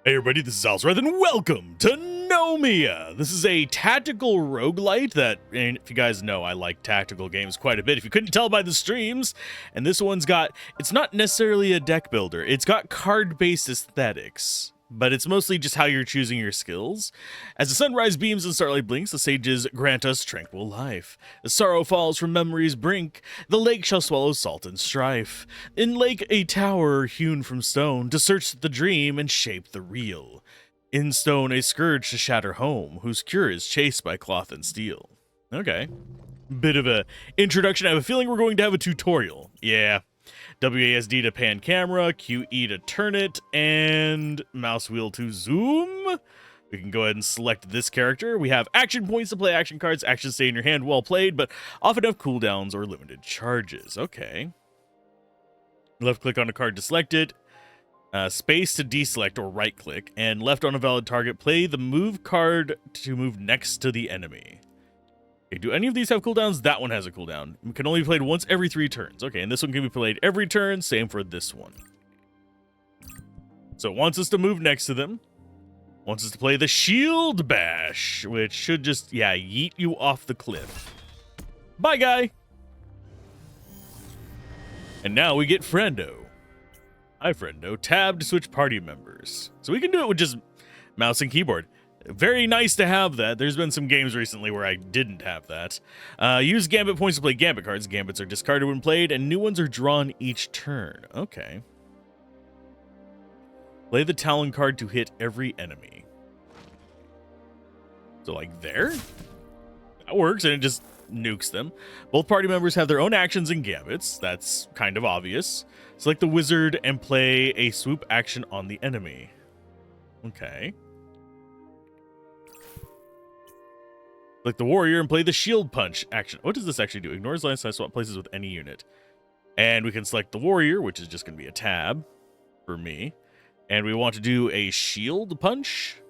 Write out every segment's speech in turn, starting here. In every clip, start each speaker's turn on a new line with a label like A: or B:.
A: Hey everybody, this is Alzorath, and welcome to NOMIA! This is a tactical roguelite that, and if you guys know, I like tactical games quite a bit, if you couldn't tell by the streams. And this one's got, it's not necessarily a deck builder, it's got card-based aesthetics, but it's mostly just how you're choosing your skills. As the sunrise beams and starlight blinks, the sages grant us tranquil life. The sorrow falls from memory's brink, the lake shall swallow salt and strife. In lake a tower hewn from stone, to search the dream and shape the real. In stone a scourge to shatter home, whose cure is chased by cloth and steel. Okay. Bit of a introduction. I have a feeling we're going to have a tutorial. Yeah. WASD to pan camera, QE to turn it, and mouse wheel to zoom. We can go ahead and select this character. We have action points to play action cards. Actions stay in your hand while played, but often have cooldowns or limited charges. Okay. Left click on a card to select it. Space to deselect or right click. And left on a valid target, play the move card to move next to the enemy. Okay, do any of these have cooldowns? That one has a cooldown. It can only be played once every 3 turns. Okay, and this one can be played every turn. Same for this one. So it wants us to move next to them. Wants us to play the Shield Bash, which should just, yeah, yeet you off the cliff. Bye, guy. And now we get Friendo. Hi, Friendo. Tab to switch party members. So we can do it with just mouse and keyboard. Very nice to have that. There's been some games recently where I didn't have that. Use Gambit points to play Gambit cards. Gambits are discarded when played, and new ones are drawn each turn. Okay. Play the Talon card to hit every enemy. So, like, there? That works, and it just nukes them. Both party members have their own actions and Gambits. That's kind of obvious. Select the Wizard and play a swoop action on the enemy. Okay. Select the Warrior and play the Shield Punch action. What does this actually do? Ignores line size, swap places with any unit. And we can select the Warrior, which is just going to be a tab for me. And we want to do a Shield Punch.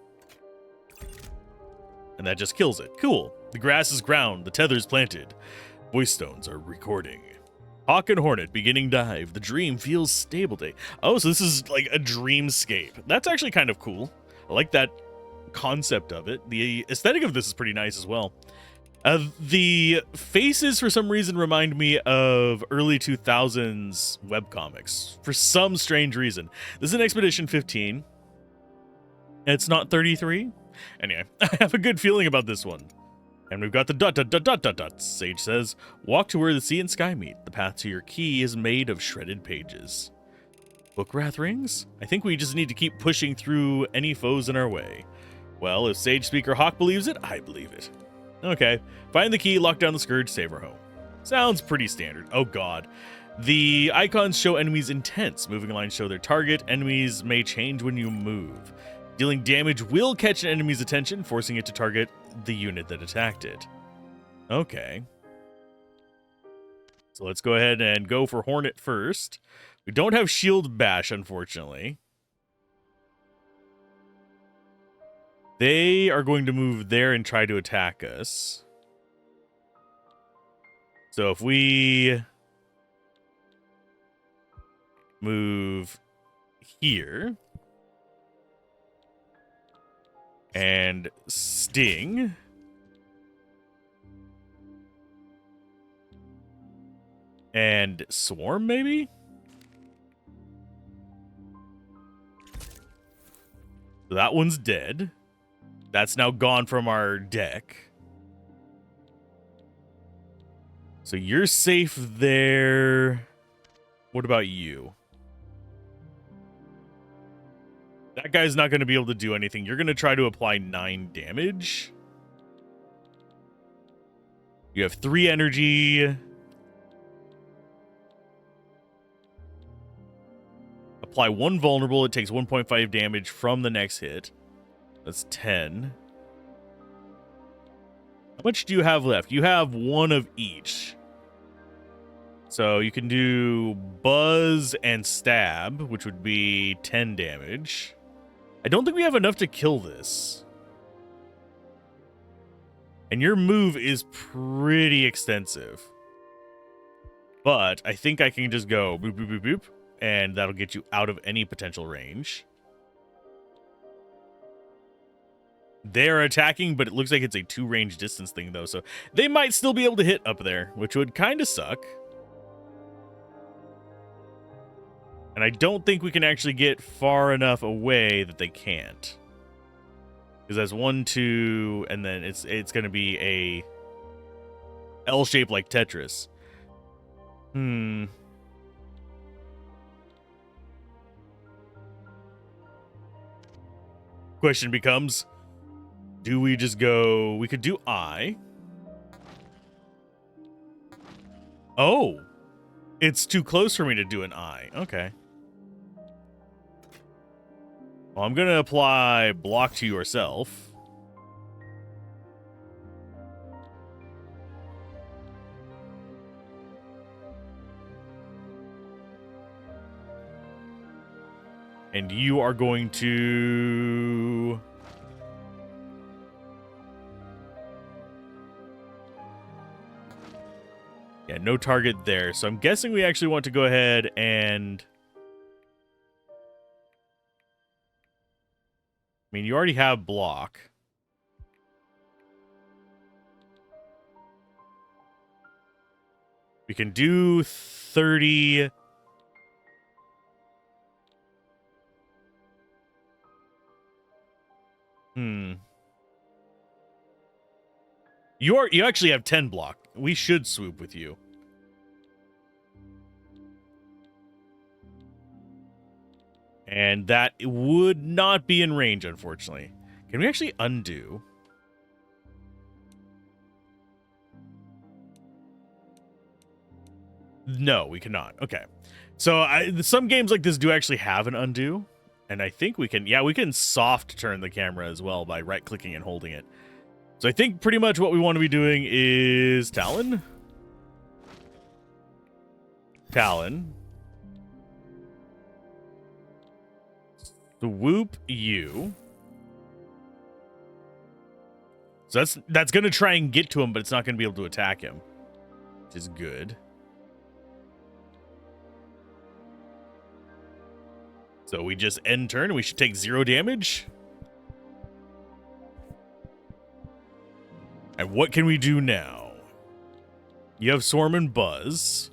A: And that just kills it. Cool. The grass is ground. The tether is planted. Voice stones are recording. Hawk and Hornet beginning dive. The dream feels stable day. Oh, so this is like a dreamscape. That's actually kind of cool. I like that concept of it. The aesthetic of this is pretty nice as well. The faces for some reason remind me of early 2000s webcomics for some strange reason. This is an Expedition 15. It's not 33. Anyway, I have a good feeling about this one. And we've got the dot dot dot dot dot dot. Sage says, walk to where the sea and sky meet. The path to your key is made of shredded pages. Bookrath rings? I think we just need to keep pushing through any foes in our way. Well, if Sage Speaker Hawk believes it, I believe it. Okay. Find the key, lock down the Scourge, save our home. Sounds pretty standard. Oh god. The icons show enemies' intents. Moving lines show their target. Enemies may change when you move. Dealing damage will catch an enemy's attention, forcing it to target the unit that attacked it. Okay. So let's go ahead and go for Hornet first. We don't have Shield Bash, unfortunately. They are going to move there and try to attack us. So if we move here and sting and swarm, maybe? So that one's dead. That's now gone from our deck. So you're safe there. What about you? That guy's not going to be able to do anything. You're going to try to apply 9 damage. You have 3 energy. Apply 1 vulnerable. It takes 1.5 damage from the next hit. That's 10. How much do you have left? You have 1 of each. So you can do Buzz and Stab, which would be 10 damage. I don't think we have enough to kill this. And your move is pretty extensive. But I think I can just go boop, boop, boop, boop. And that'll get you out of any potential range. They're attacking, but it looks like it's a 2-range distance thing, though. So they might still be able to hit up there, which would kind of suck. And I don't think we can actually get far enough away that they can't. Because that's 1, 2, and then it's going to be a L shape like Tetris. Question becomes, do we just go... We could do I. Oh. It's too close for me to do an I. Okay. Well, I'm going to apply block to yourself. And you are going to... Yeah, no target there. So I'm guessing we actually want to go ahead and... I mean, you already have block. We can do 30... You actually have 10 block. We should swoop with you. And that would not be in range, unfortunately. Can we actually undo? No, we cannot. Okay. So some games like this do actually have an undo. And I think we can, yeah, we can soft turn the camera as well by right-clicking and holding it. So I think pretty much what we want to be doing is Talon. Talon. Swoop you. So that's going to try and get to him, but it's not going to be able to attack him, which is good. So we just end turn and we should take 0 damage. And what can we do now? You have Swarm and Buzz.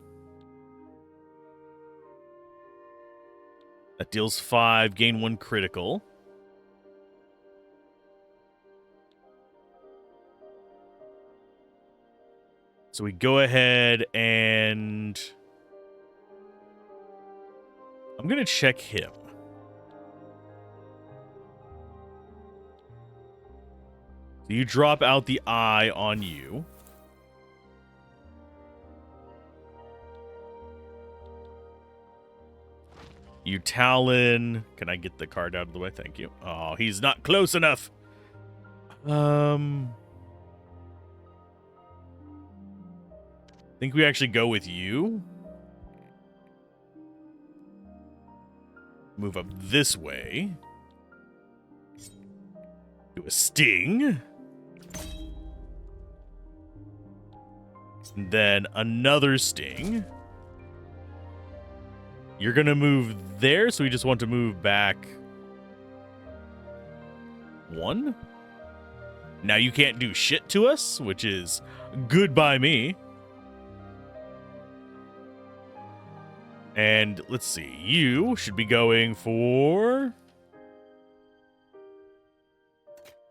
A: That deals 5, gain 1 critical. So we go ahead and... I'm going to check him. So you drop out the eye on you. You Talon. Can I get the card out of the way? Thank you. Oh, he's not close enough. I think we actually go with you. Move up this way. Do a sting. And then another sting. You're going to move there, so we just want to move back 1. Now you can't do shit to us, which is good by me. And let's see, you should be going for...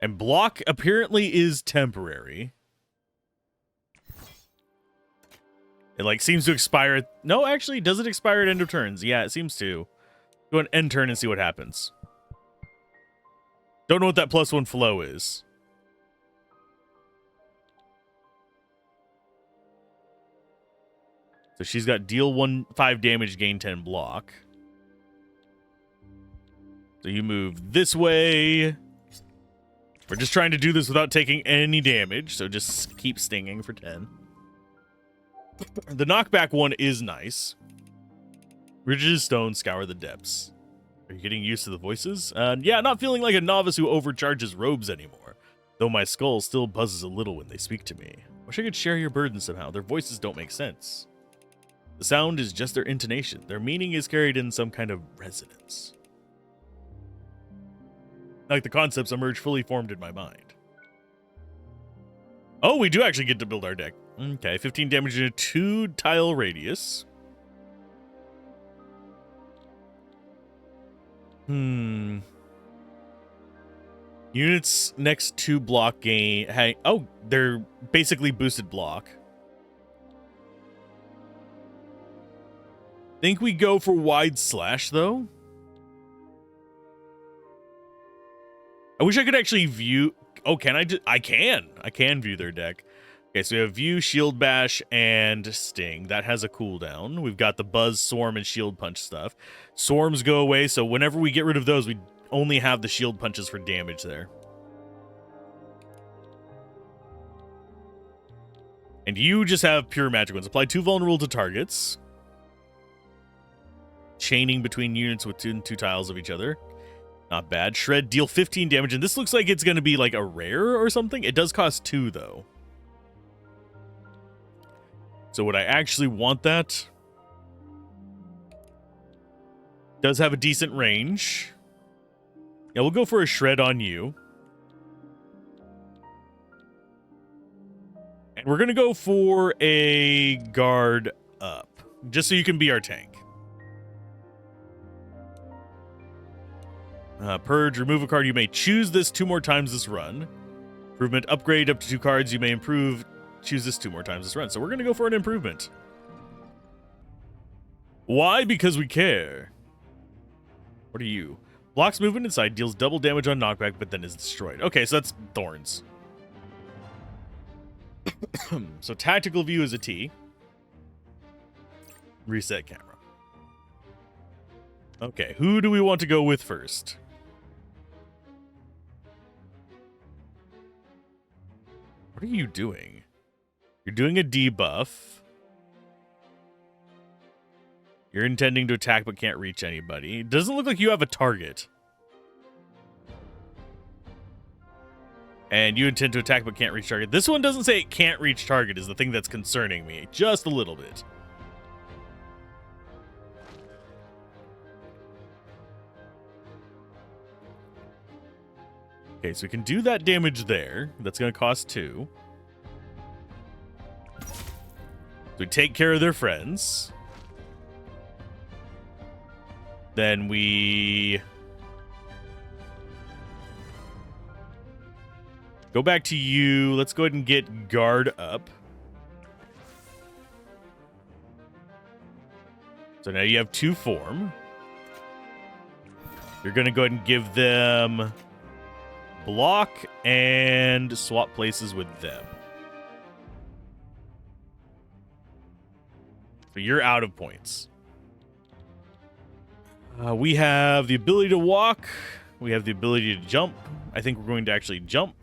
A: And block apparently is temporary. It like seems to expire. No, actually, does it expire at end of turns? Yeah, it seems to. Go an end turn and see what happens. Don't know what that +1 flow is. So she's got deal 5 damage, gain 10 block. So you move this way. We're just trying to do this without taking any damage, so just keep stinging for 10. The knockback one is nice. Rigid as stone, scour the depths. Are you getting used to the voices? Yeah, not feeling like a novice who overcharges robes anymore. Though my skull still buzzes a little when they speak to me. Wish I could share your burden somehow. Their voices don't make sense. The sound is just their intonation. Their meaning is carried in some kind of resonance. Like the concepts emerge fully formed in my mind. Oh, we do actually get to build our deck. Okay, 15 damage in a 2-tile radius. Units next to block gain. Hey, oh, they're basically boosted block. Think we go for wide slash though. I wish I could actually view. Oh, can I? I can view their deck. Okay, so we have view, shield bash, and sting. That has a cooldown. We've got the buzz, swarm, and shield punch stuff. Swarms go away, so whenever we get rid of those, we only have the shield punches for damage there. And you just have pure magic ones. Apply 2 vulnerable to targets. Chaining between units within 2 tiles of each other. Not bad. Shred, deal 15 damage. And this looks like it's going to be like a rare or something. It does cost 2, though. So would I actually want that? Does have a decent range. Yeah, we'll go for a shred on you. And we're going to go for a guard up. Just so you can be our tank. Purge, remove a card. You may choose this 2 more times this run. Improvement, upgrade up to 2 cards. You may improve. Choose this 2 more times this run. So we're going to go for an improvement. Why? Because we care. What are you? Blocks movement inside, deals double damage on knockback, but then is destroyed. Okay, so that's Thorns. So tactical view is a T. Reset camera. Okay, who do we want to go with first? What are you doing? You're doing a debuff. You're intending to attack but can't reach anybody. It doesn't look like you have a target. And you intend to attack but can't reach target. This one doesn't say it can't reach target is the thing that's concerning me. Just a little bit. Okay, so we can do that damage there. That's going to cost 2. So we take care of their friends. Then we go back to you. Let's go ahead and get guard up. So now you have 2 form. You're going to go ahead and give them block and swap places with them. So you're out of points. We have the ability to walk. We have the ability to jump. I think we're going to actually jump.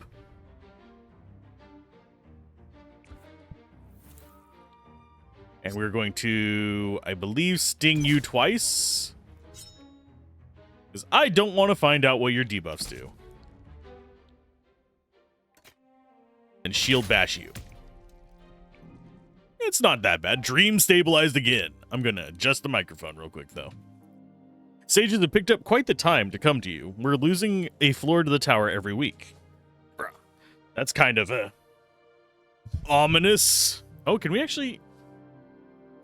A: And we're going to, I believe, sting you twice. Because I don't want to find out what your debuffs do. And shield bash you. It's not that bad. Dream stabilized again. I'm going to adjust the microphone real quick, though. Sages have picked up quite the time to come to you. We're losing a floor to the tower every week. Bruh. That's kind of ominous. Oh, can we actually...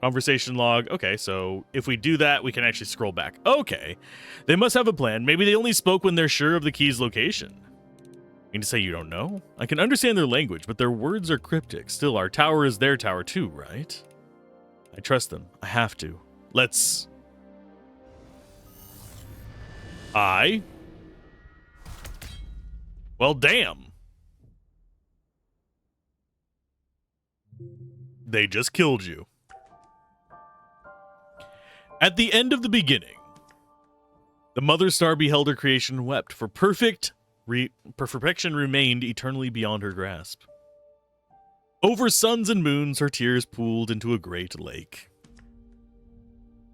A: Conversation log. Okay, so if we do that, we can actually scroll back. Okay. They must have a plan. Maybe they only spoke when they're sure of the key's location. You mean to say you don't know? I can understand their language, but their words are cryptic. Still, our tower is their tower too, right? I trust them. I have to. Let's... Well, damn. They just killed you. At the end of the beginning, the Mother Star beheld her creation and wept, for perfection remained eternally beyond her grasp. Over suns and moons her tears pooled into a great lake.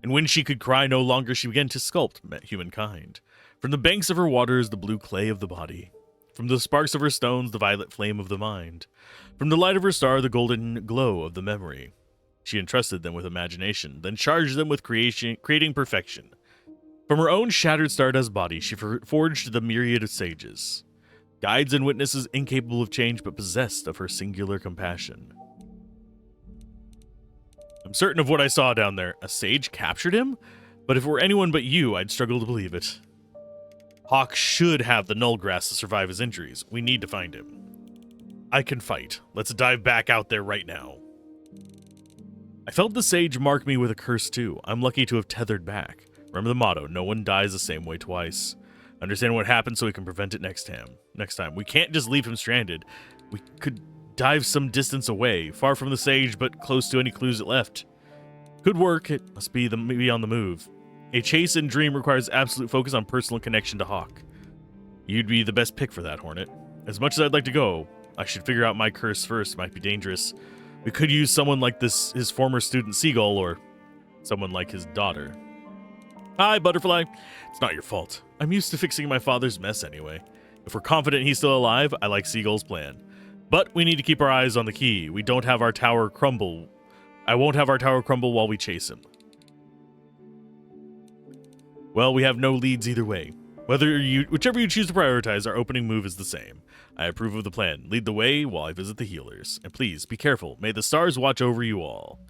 A: And when she could cry no longer, she began to sculpt humankind. From the banks of her waters, the blue clay of the body. From the sparks of her stones, the violet flame of the mind. From the light of her star, the golden glow of the memory. She entrusted them with imagination, then charged them with creating perfection. From her own shattered stardust body, she forged the myriad of sages, guides and witnesses incapable of change but possessed of her singular compassion. I'm certain of what I saw down there. A sage captured him? But if it were anyone but you, I'd struggle to believe it. Hawk should have the Nullgrass to survive his injuries. We need to find him. I can fight. Let's dive back out there right now. I felt the sage mark me with a curse too. I'm lucky to have tethered back. Remember the motto, no one dies the same way twice. Understand what happened so we can prevent it next time. We can't just leave him stranded. We could dive some distance away, far from the sage, but close to any clues it left. Could work. It must be on the move. A chase and dream requires absolute focus on personal connection to Hawk. You'd be the best pick for that, Hornet. As much as I'd like to go, I should figure out my curse first. Might be dangerous. We could use someone like his former student Seagull, or someone like his daughter. Hi, Butterfly. It's not your fault. I'm used to fixing my father's mess anyway. If we're confident he's still alive, I like Seagull's plan. But we need to keep our eyes on the key. We don't have our tower crumble. I won't have our tower crumble while we chase him. Well, we have no leads either way. Whichever you choose to prioritize, our opening move is the same. I approve of the plan. Lead the way while I visit the healers. And please, be careful. May the stars watch over you all.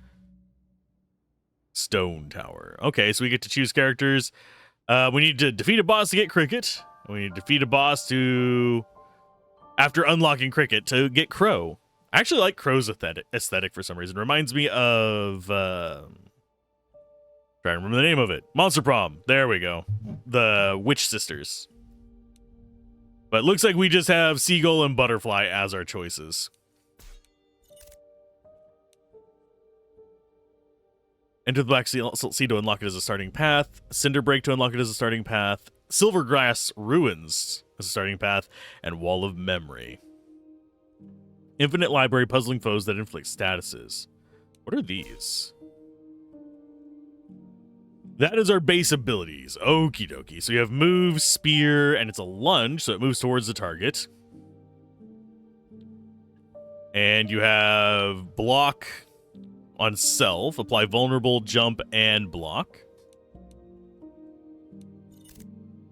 A: Stone Tower. Okay, so we get to choose characters. We need to defeat a boss to get Cricket. We need to defeat a boss after unlocking Cricket, to get Crow. I actually like Crow's aesthetic for some reason. Reminds me of... trying to remember the name of it. Monster Prom. There we go. The Witch Sisters. But it looks like we just have Seagull and Butterfly as our choices. Enter the Black Sea to unlock it as a starting path. Cinderbreak to unlock it as a starting path. Silvergrass Ruins as a starting path. And Wall of Memory. Infinite Library, puzzling foes that inflict statuses. What are these? That is our base abilities. Okie dokie. So you have move, spear, and it's a lunge, so it moves towards the target. And you have block on self, apply vulnerable, jump, and block.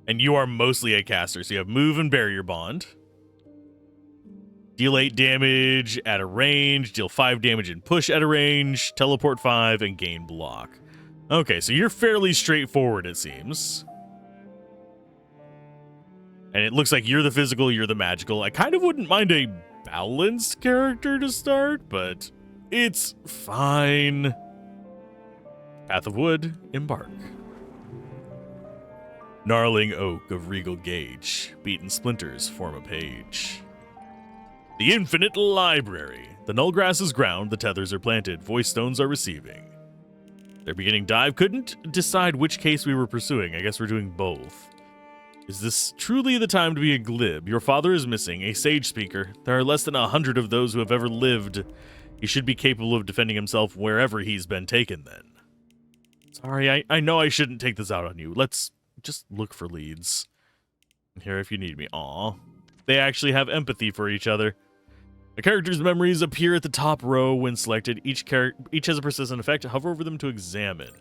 A: And you are mostly a caster, so you have move and barrier bond. Deal 8 damage at a range, deal 5 damage and push at a range, teleport 5, and gain block. Okay, so you're fairly straightforward, it seems. And it looks like you're the physical, you're the magical. I kind of wouldn't mind a balanced character to start, but it's fine. Path of Wood, embark. Gnarling oak of regal gauge, beaten splinters form a page. The infinite library. The nullgrass is ground, the tethers are planted, voice stones are receiving. Their beginning dive couldn't decide which case we were pursuing. I guess we're doing both. Is this truly the time to be a glib? Your father is missing, a sage speaker. There are less than 100 of those who have ever lived. He should be capable of defending himself wherever he's been taken then. Sorry, I know I shouldn't take this out on you. Let's just look for leads. I'm here if you need me. Aw. They actually have empathy for each other. The character's memories appear at the top row when selected. Each has a persistent effect. Hover over them to examine.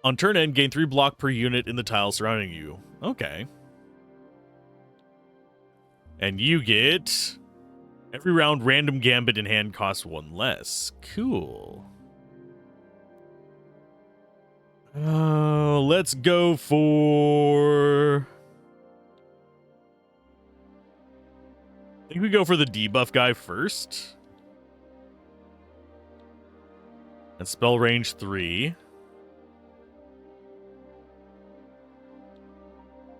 A: On turn end, gain 3 block per unit in the tile surrounding you. Okay. And you get... every round, random gambit in hand costs 1 less. Cool. Let's go for... I think we go for the debuff guy first. And spell range 3.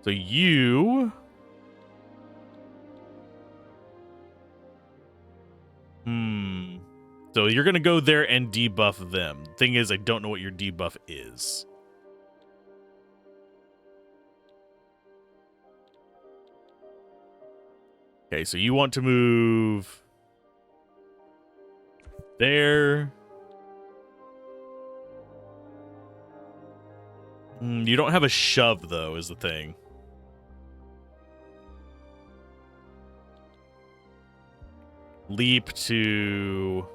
A: So you... So you're going to go there and debuff them. Thing is, I don't know what your debuff is. Okay, so you want to move there. You don't have a shove, though, is the thing. Leap to...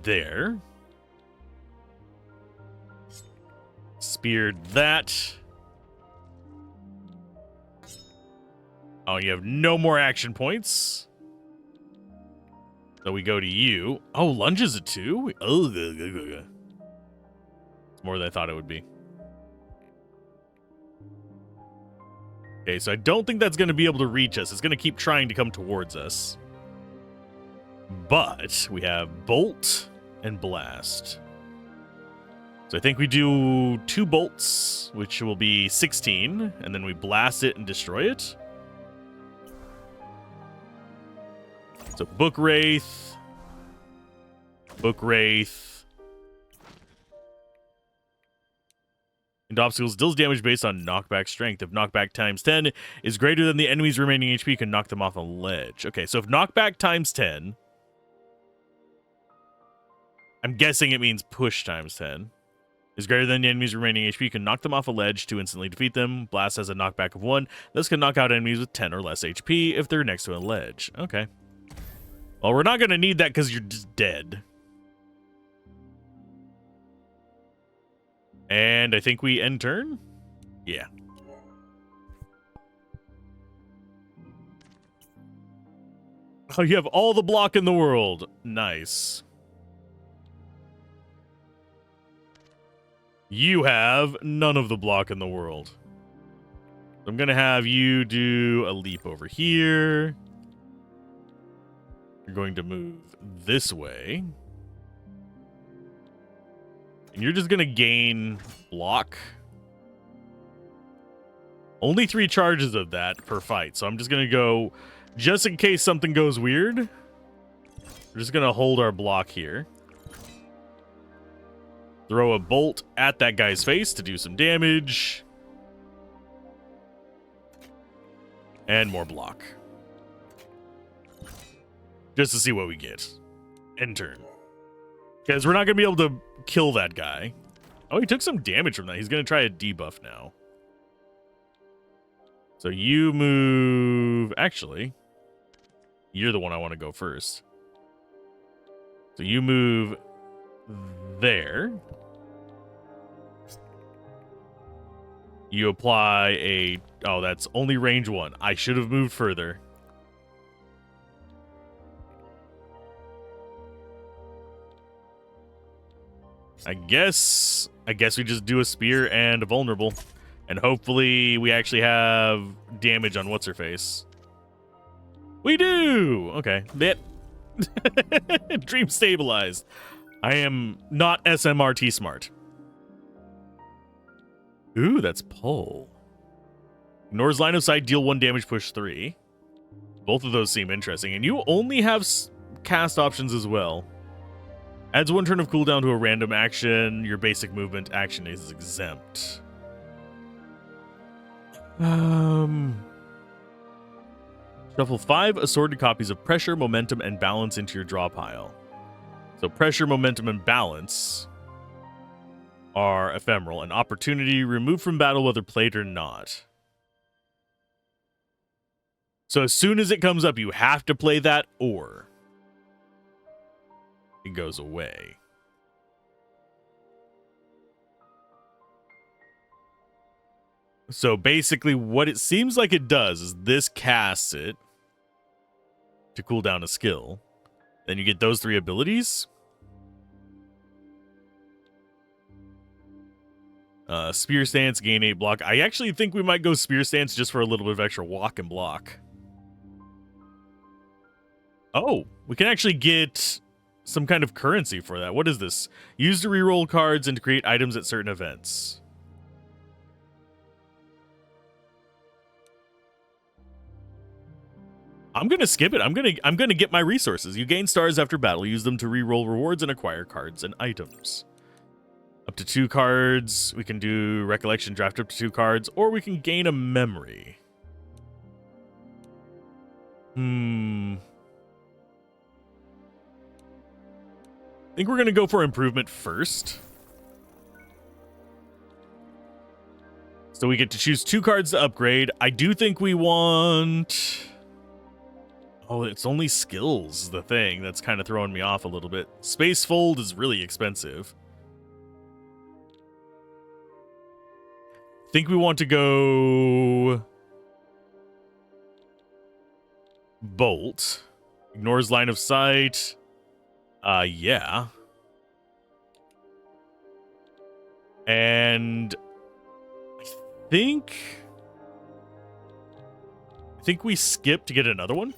A: there. Speared that. Oh, you have no more action points. So we go to you. Oh, lunge is a 2? Oh, it's more than I thought it would be. Okay, so I don't think that's going to be able to reach us. It's going to keep trying to come towards us. But we have Bolt and Blast. So I think we do 2 bolts, which will be 16, and then we blast it and destroy it. So Book Wraith. Book Wraith. And obstacles deals damage based on knockback strength. If knockback times 10 is greater than the enemy's remaining HP, you can knock them off a ledge. Okay, so if knockback times 10, I'm guessing it means push times 10, is greater than the enemy's remaining HP, you can knock them off a ledge to instantly defeat them. Blast has a knockback of 1. This can knock out enemies with 10 or less HP if they're next to a ledge. Okay. Well, we're not going to need that because you're just dead. And I think we end turn? Yeah. Oh, you have all the block in the world. Nice. You have none of the block in the world. I'm going to have you do a leap over here. You're going to move this way. And you're just going to gain block. Only 3 charges of that per fight. So I'm just going to go, just in case something goes weird, we're just going to hold our block here. Throw a bolt at that guy's face to do some damage. And more block. Just to see what we get. End turn. Because we're not going to be able to kill that guy. Oh, he took some damage from that. He's going to try a debuff now. So you move... Actually, you're the one I want to go first. So you move there. You apply a... Oh, that's only range 1. I should have moved further. I guess we just do a spear and a vulnerable. And hopefully we actually have damage on what's-her-face. We do! Okay. Dream stabilized. I am not SMRT smart. Ooh, that's pull. Ignores line of sight, deal 1 damage, push 3. Both of those seem interesting. And you only have cast options as well. Adds 1 turn of cooldown to a random action. Your basic movement action is exempt. Shuffle 5 assorted copies of Pressure, Momentum, and Balance into your draw pile. So Pressure, Momentum, and Balance are ephemeral. An opportunity removed from battle whether played or not. So as soon as it comes up, you have to play that or it goes away. So basically what it seems like it does is this casts it to cool down a skill. Then you get those 3 abilities. Spear Stance, gain 8 block. I actually think we might go Spear Stance just for a little bit of extra walk and block. Oh, we can actually get some kind of currency for that. What is this? Use to reroll cards and to create items at certain events. I'm gonna skip it. I'm gonna get my resources. You gain stars after battle. Use them to reroll rewards and acquire cards and items. Up to 2 cards. We can do recollection, draft up to 2 cards, or we can gain a memory. I think we're gonna go for improvement first. So we get to choose 2 cards to upgrade. I do think we want Oh, it's only skills, the thing that's kind of throwing me off a little bit. Space Fold is really expensive. Think we want to go Bolt. Ignores line of sight. Yeah. And I think we skip to get another one.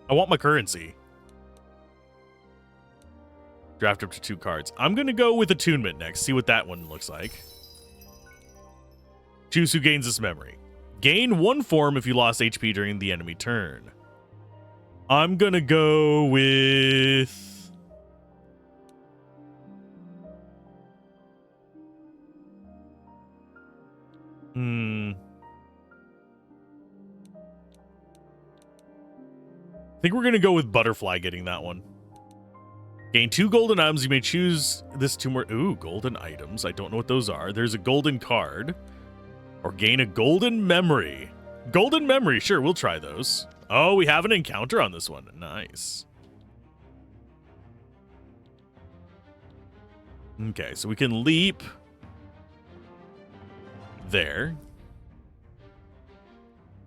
A: I want my currency. Draft up to 2 cards. I'm going to go with Attunement next. See what that one looks like. Choose who gains this memory. Gain 1 form if you lost HP during the enemy turn. I'm going to go with... I think we're going to go with Butterfly getting that one. Gain 2 golden items. You may choose this 2 more... Ooh, golden items. I don't know what those are. There's a golden card. Or gain a golden memory. Golden memory. Sure, we'll try those. Oh, we have an encounter on this one. Nice. Okay, so we can leap there.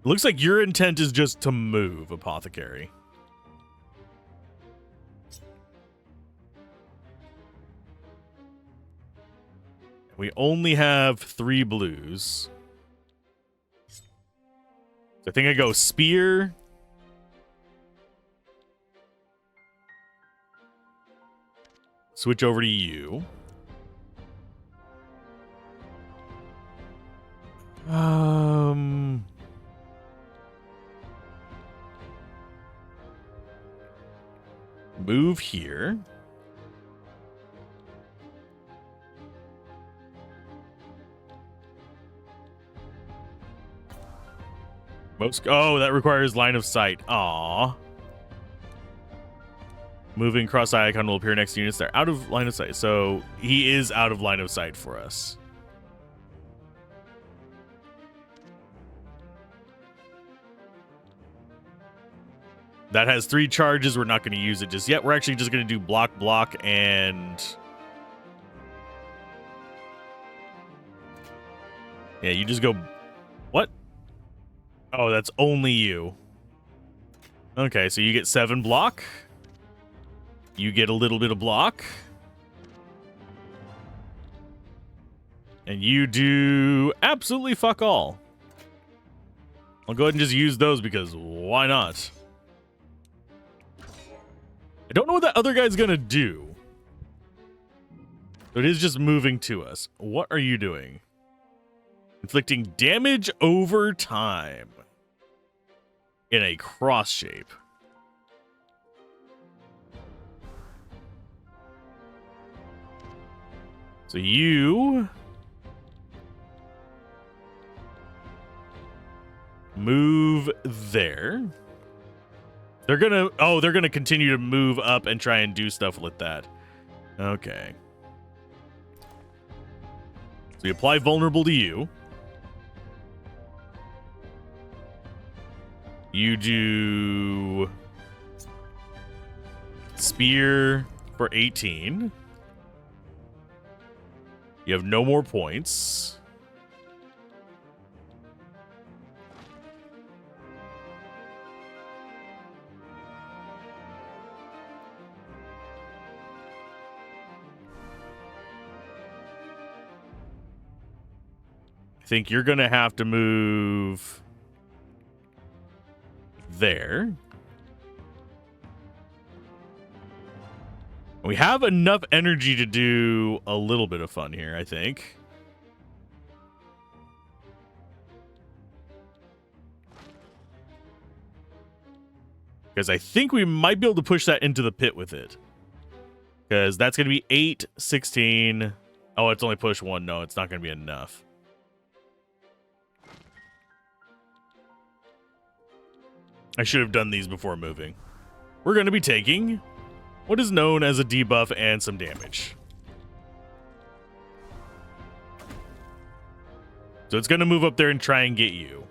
A: It looks like your intent is just to move, Apothecary. We only have 3 blues. So I think I go Spear. Switch over to you. Move here. Oh, that requires line of sight. Aww. Moving cross-eye icon will appear next to units that are out of line of sight. So he is out of line of sight for us. That has 3 charges. We're not going to use it just yet. We're actually just going to do block, block, and... Yeah, you just go... What? Oh, that's only you. Okay, so you get 7 block. You get a little bit of block. And you do absolutely fuck all. I'll go ahead and just use those because why not? I don't know what that other guy's gonna do. So it is just moving to us. What are you doing? Inflicting damage over time. In a cross shape. So you move there. They're gonna continue to move up and try and do stuff with that. Okay. So you apply vulnerable to you. You do spear for 18. You have no more points. I think you're going to have to move there. We have enough energy to do a little bit of fun here, I think. Because I think we might be able to push that into the pit with it. Because that's going to be 8, 16. Oh, it's only push 1. No, it's not going to be enough. I should have done these before moving. We're going to be taking what is known as a debuff and some damage. So it's going to move up there and try and get you.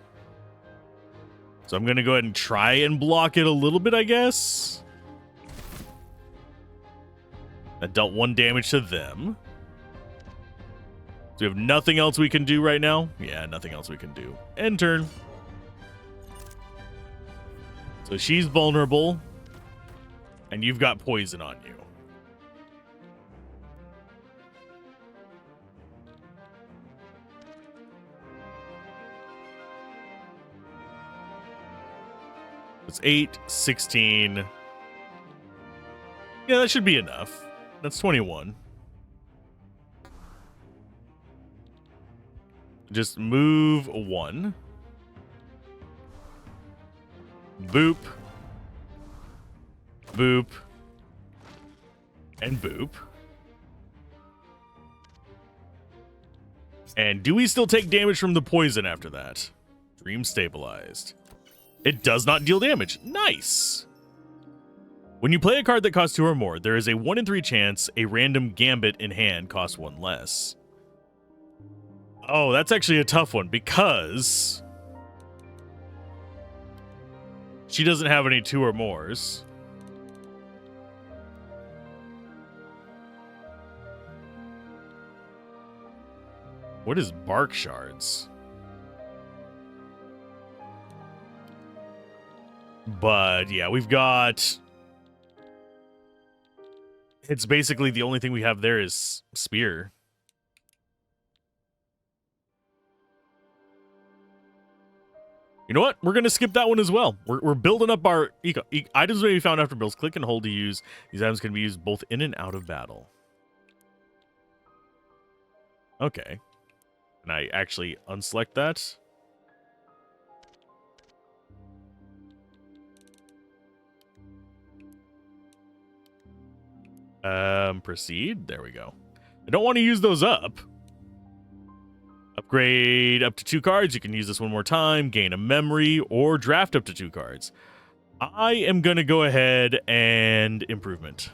A: So I'm going to go ahead and try and block it a little bit, I guess. That dealt 1 damage to them. So we have nothing else we can do right now? Yeah, nothing else we can do. End turn. So she's vulnerable. And you've got poison on you. It's 8, 16. Yeah, that should be enough. That's 21. Just move 1. Boop. Boop. And boop. And do we still take damage from the poison after that? Dream stabilized. It does not deal damage. Nice. When you play a card that costs 2 or more, there is a 1 in 3 chance a random gambit in hand costs 1 less. Oh, that's actually a tough one because she doesn't have any 2 or mores. What is bark shards? But yeah, we've got... It's basically the only thing we have there is spear. You know what? We're going to skip that one as well. We're building up our items may be found after builds. Click and hold to use. These items can be used both in and out of battle. Okay. Can I actually unselect that? Proceed. There we go. I don't want to use those up. Upgrade up to 2 cards. You can use this one more time. Gain a memory or draft up to 2 cards. I am going to go ahead and improvement.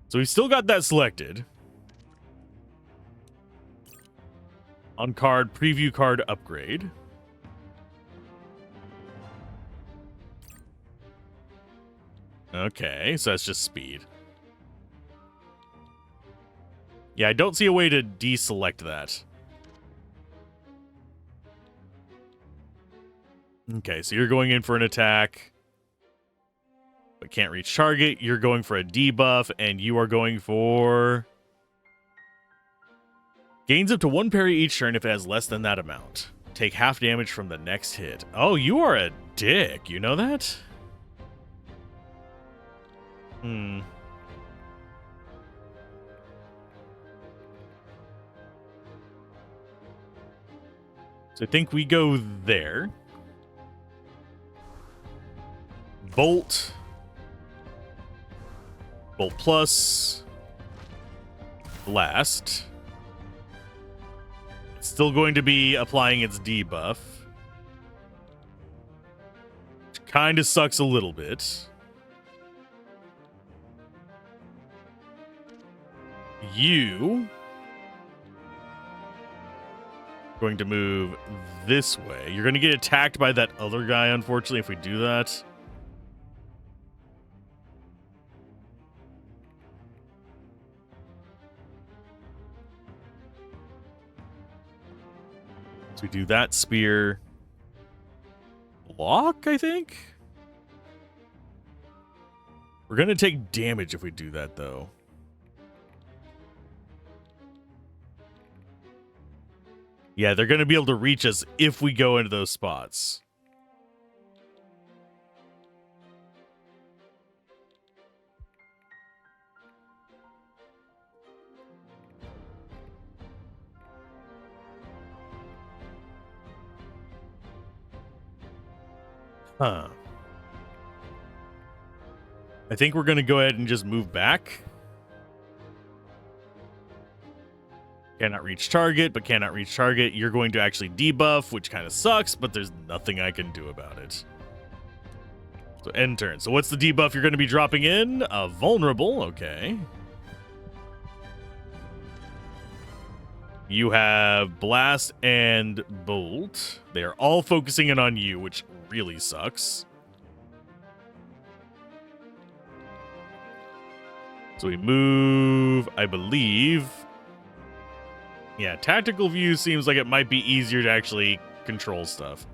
A: So we still got that selected. On card, preview card upgrade. Okay, so that's just speed. Yeah, I don't see a way to deselect that. Okay, so you're going in for an attack, but can't reach target. You're going for a debuff, and you are going for... Gains up to 1 parry each turn if it has less than that amount. Take half damage from the next hit. Oh, you are a dick. You know that? So I think we go there. Bolt. Bolt plus. Blast. It's still going to be applying its debuff. Which kind of sucks a little bit. You going to move this way. You're going to get attacked by that other guy, unfortunately, if we do that. So we do that spear. Block, I think? We're going to take damage if we do that, though. Yeah, they're going to be able to reach us if we go into those spots. Huh. I think we're going to go ahead and just move back. Cannot reach target, but cannot reach target. You're going to actually debuff, which kind of sucks, but there's nothing I can do about it. So end turn. So what's the debuff you're going to be dropping in? Vulnerable, okay. You have Blast and Bolt. They are all focusing in on you, which really sucks. So we move, I believe. Yeah, tactical view seems like it might be easier to actually control stuff.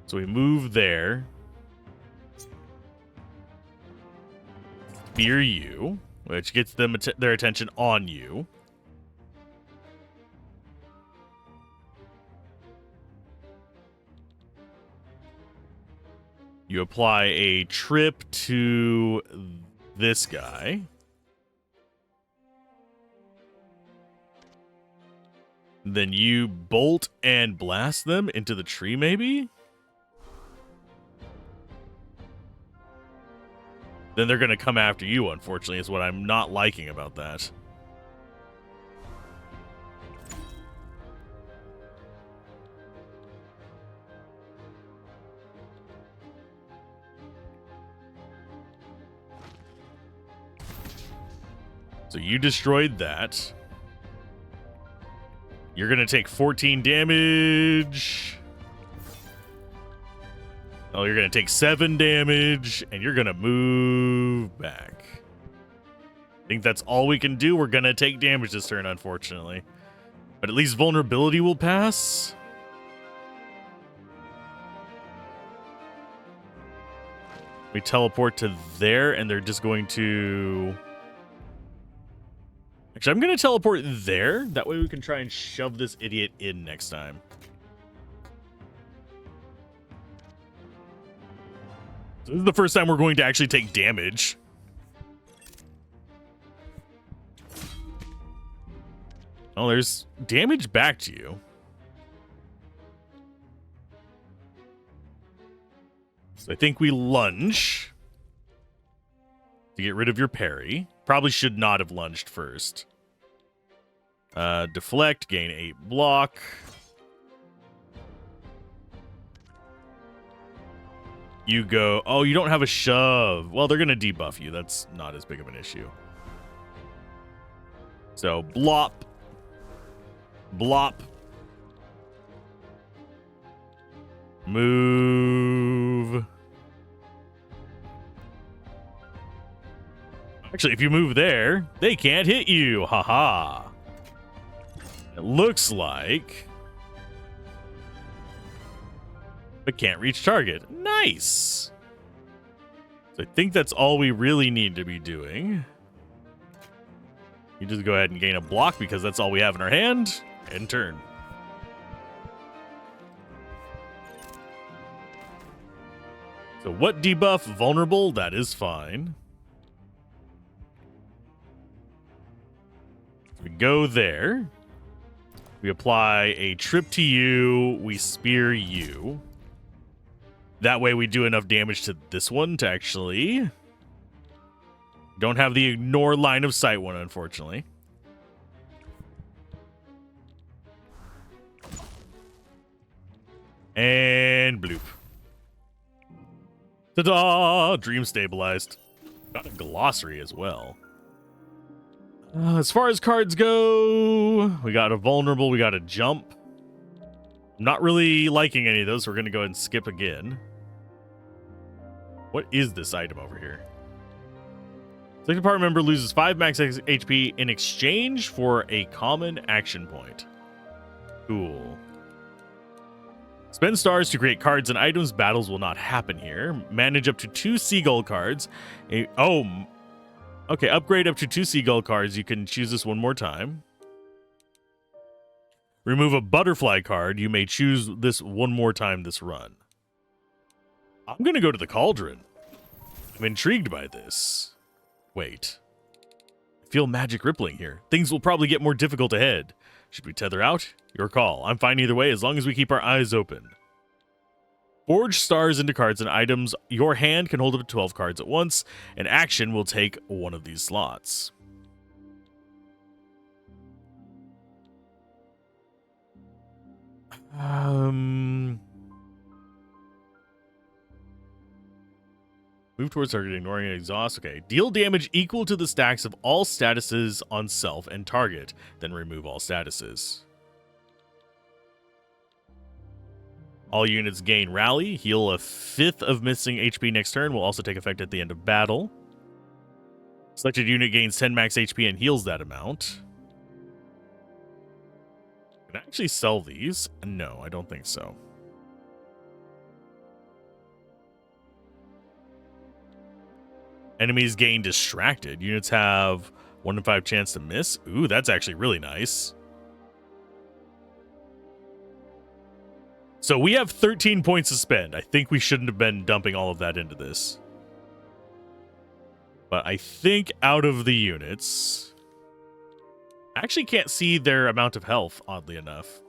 A: So we move there. Spear you, which gets them their attention on you. You apply a trip to this guy. Then you bolt and blast them into the tree, maybe? Then they're going to come after you, unfortunately, is what I'm not liking about that. So you destroyed that. You're going to take 14 damage. Oh, you're going to take 7 damage, and you're going to move back. I think that's all we can do. We're going to take damage this turn, unfortunately. But at least vulnerability will pass. We teleport to there, and they're just going to... Actually, I'm going to teleport there. That way we can try and shove this idiot in next time. So this is the first time we're going to actually take damage. Oh, there's damage back to you. So I think we lunge to get rid of your parry. Probably should not have lunged first. Deflect, gain 8 block. You go, oh, you don't have a shove. Well, they're going to debuff you. That's not as big of an issue. So, blop. Blop. Move. Actually, if you move there, they can't hit you. Haha. It looks like... but can't reach target. Nice. So I think that's all we really need to be doing. You just go ahead and gain a block because that's all we have in our hand. And turn. So what debuff? Vulnerable? That is fine. So we go there. We apply a trip to you. We spear you. That way we do enough damage to this one to actually... Don't have the ignore line of sight one, unfortunately. And bloop. Ta-da! Dream stabilized. Got a glossary as well. As far as cards go, we got a vulnerable, we got a jump. I'm not really liking any of those, so we're going to go ahead and skip again. What is this item over here? Second party member loses 5 max HP in exchange for a common action point. Cool. Spend stars to create cards and items. Battles will not happen here. Manage up to 2 seagull cards. Okay, upgrade up to 2 seagull cards. You can choose this one more time. Remove a butterfly card. You may choose this one more time this run. I'm going to go to the cauldron. I'm intrigued by this. Wait. I feel magic rippling here. Things will probably get more difficult ahead. Should we tether out? Your call. I'm fine either way as long as we keep our eyes open. Forge stars into cards and items. Your hand can hold up to 12 cards at once. An action will take one of these slots. Move towards target, ignoring exhaust. Okay. Deal damage equal to the stacks of all statuses on self and target. Then remove all statuses. All units gain rally. Heal a fifth of missing HP next turn. Will also take effect at the end of battle. Selected unit gains 10 max HP and heals that amount. Can I actually sell these? No, I don't think so. Enemies gain distracted. Units have 1 in 5 chance to miss. Ooh, that's actually really nice. So we have 13 points to spend. I think we shouldn't have been dumping all of that into this. But I think out of the units, I actually can't see their amount of health, oddly enough.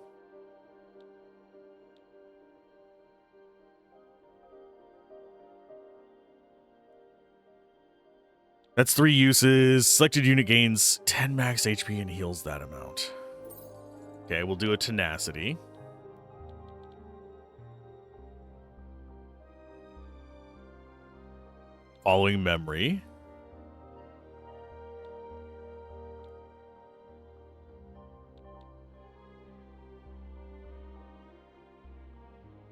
A: That's 3 uses. Selected unit gains 10 max HP and heals that amount. Okay, we'll do a tenacity. Following memory.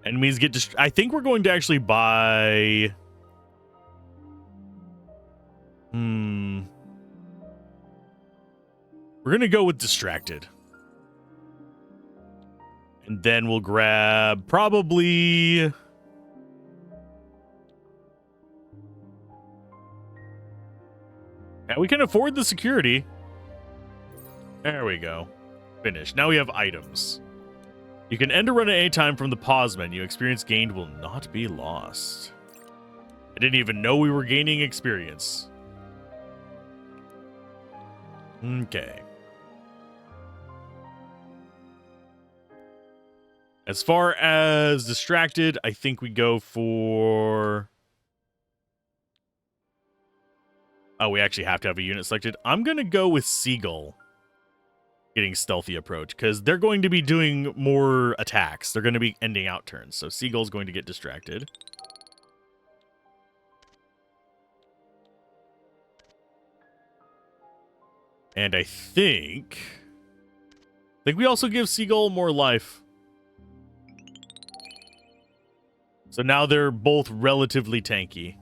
A: Enemies get I think we're going to actually buy... We're going to go with distracted. And then we'll grab probably... Yeah, we can afford the security. There we go. Finished. Now we have items. You can end a run at any time from the pause menu. Experience gained will not be lost. I didn't even know we were gaining experience. Okay. As far as distracted, I think we go for... Oh, we actually have to have a unit selected. I'm going to go with Seagull getting stealthy approach because they're going to be doing more attacks. They're going to be ending out turns. So Seagull's going to get distracted. And I think we also give Seagull more life. So now they're both relatively tanky.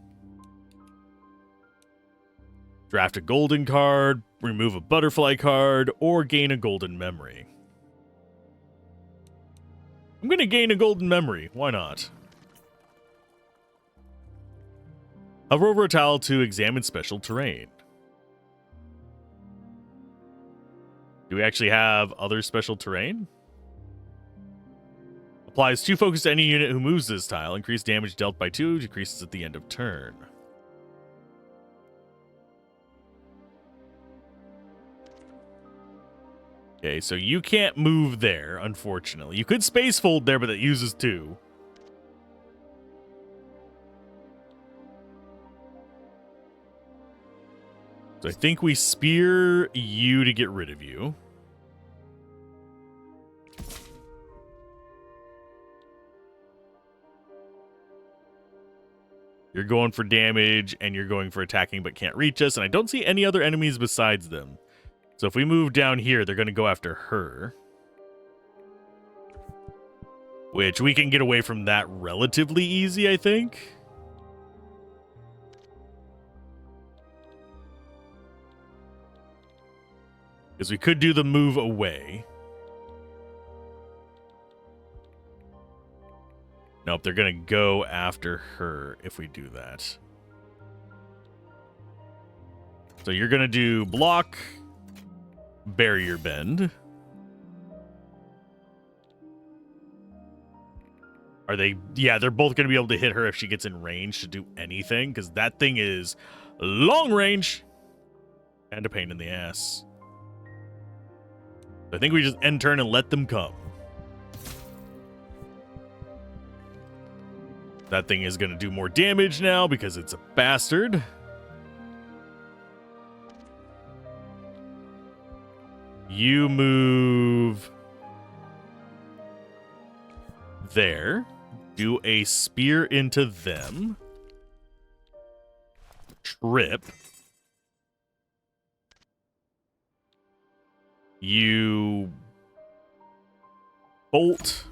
A: Draft a golden card, remove a butterfly card, or gain a golden memory. I'm going to gain a golden memory. Why not? Hover over a tile to examine special terrain. Do we actually have other special terrain? Applies 2 focus to any unit who moves this tile. Increased damage dealt by 2, decreases at the end of turn. Okay, so you can't move there, unfortunately. You could space fold there, but that uses 2. So I think we spear you to get rid of you. You're going for damage, and you're going for attacking but can't reach us, and I don't see any other enemies besides them. So if we move down here, they're going to go after her. Which we can get away from that relatively easy, I think. Because we could do the move away. Nope, they're going to go after her if we do that. So you're going to do block, barrier bend. Are they? Yeah, they're both going to be able to hit her if she gets in range to do anything, because that thing is long range and a pain in the ass. I think we just end turn and let them come. That thing is going to do more damage now because it's a bastard. You move there. Do a spear into them. trip. You bolt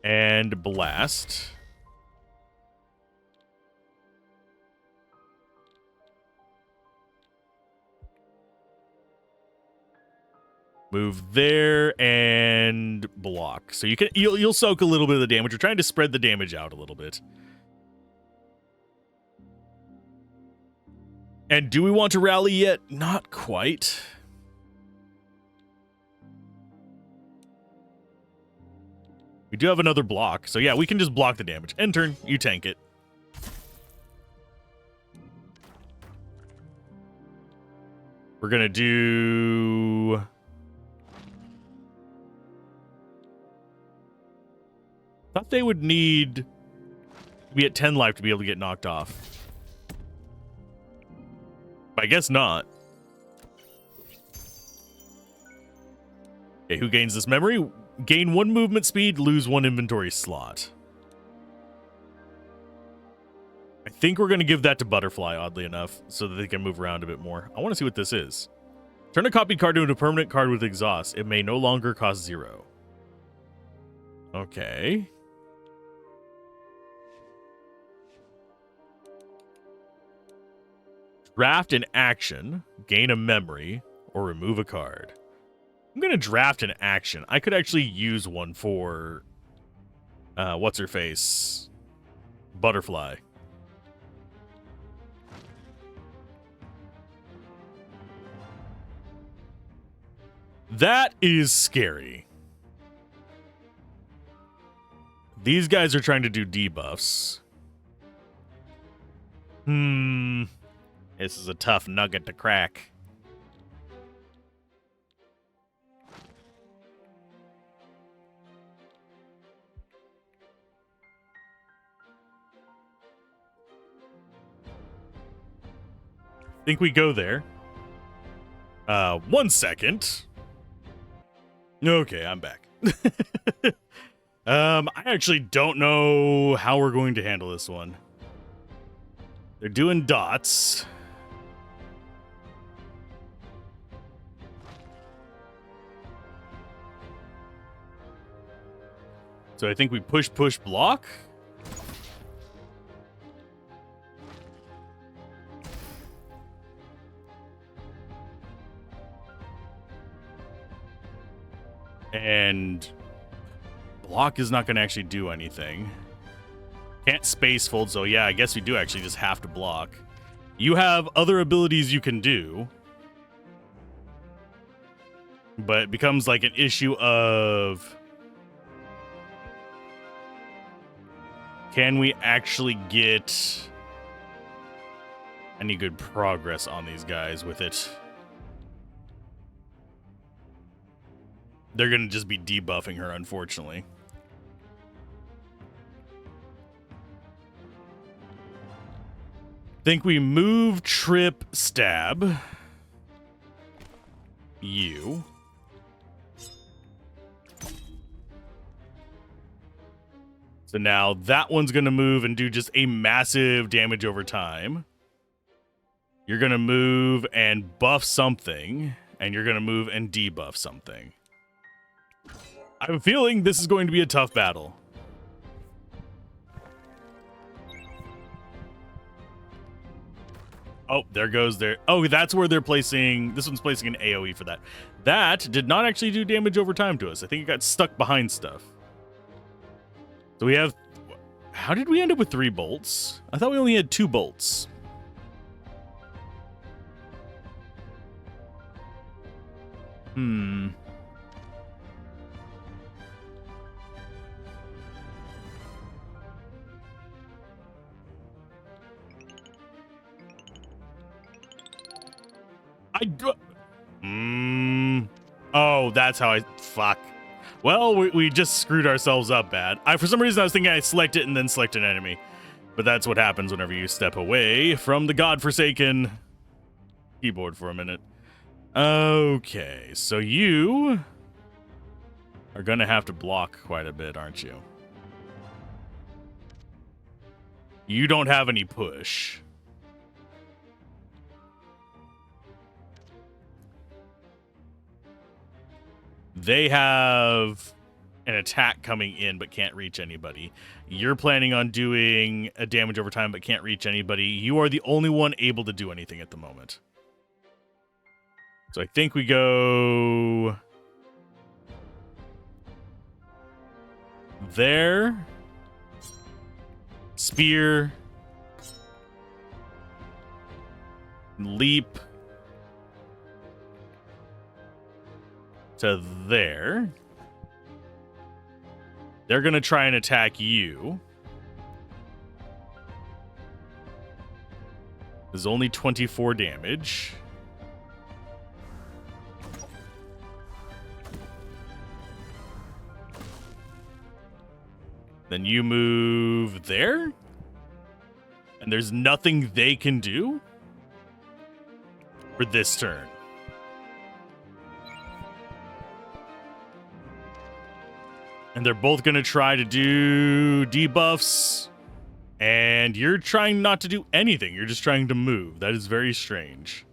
A: and blast. Move there and block. So you'll soak a little bit of the damage. We're trying to spread the damage out a little bit. And do we want to rally yet? Not quite. We do have another block. So yeah, we can just block the damage. End turn, you tank it. We're gonna do... thought they would need to be at 10 life to be able to get knocked off. But I guess not. Okay, who gains this memory? Gain 1 movement speed, lose 1 inventory slot. I think we're going to give that to Butterfly, oddly enough, so that they can move around a bit more. I want to see what this is. Turn a copied card into a permanent card with exhaust. It may no longer cost 0. Okay. Draft an action, gain a memory, or remove a card. I'm going to draft an action. I could actually use one for, what's-her-face? Butterfly. That is scary. These guys are trying to do debuffs. This is a tough nugget to crack. Think we go there. 1 second. Okay, I'm back. I actually don't know how we're going to handle this one. They're doing dots. So I think we push, block. And block is not going to actually do anything. Can't space fold, so yeah, I guess we do actually just have to block. You have other abilities you can do. But it becomes like an issue of... can we actually get any good progress on these guys with it? They're going to just be debuffing her, unfortunately. Think we move, trip, stab. You. So now that one's going to move and do just a massive damage over time. You're going to move and buff something, and you're going to move and debuff something. I have a feeling this is going to be a tough battle. Oh, there goes there. Oh, that's where they're placing... this one's placing an AoE for that. That did not actually do damage over time to us. I think it got stuck behind stuff. So we have... how did we end up with 3 bolts? I thought we only had 2 bolts. Oh, that's how I... fuck. Well, we just screwed ourselves up bad. For some reason, I was thinking I select it and then select an enemy. But that's what happens whenever you step away from the godforsaken keyboard for a minute. Okay, so you are going to have to block quite a bit, aren't you? You don't have any push. They have an attack coming in but can't reach anybody. You're planning on doing a damage over time but can't reach anybody. You are the only one able to do anything at the moment. So I think we go there. Spear. Leap. To there. They're going to try and attack you. There's only 24 damage. Then you move there. And there's nothing they can do for this turn. And they're both going to try to do debuffs. And you're trying not to do anything. You're just trying to move. That is very strange.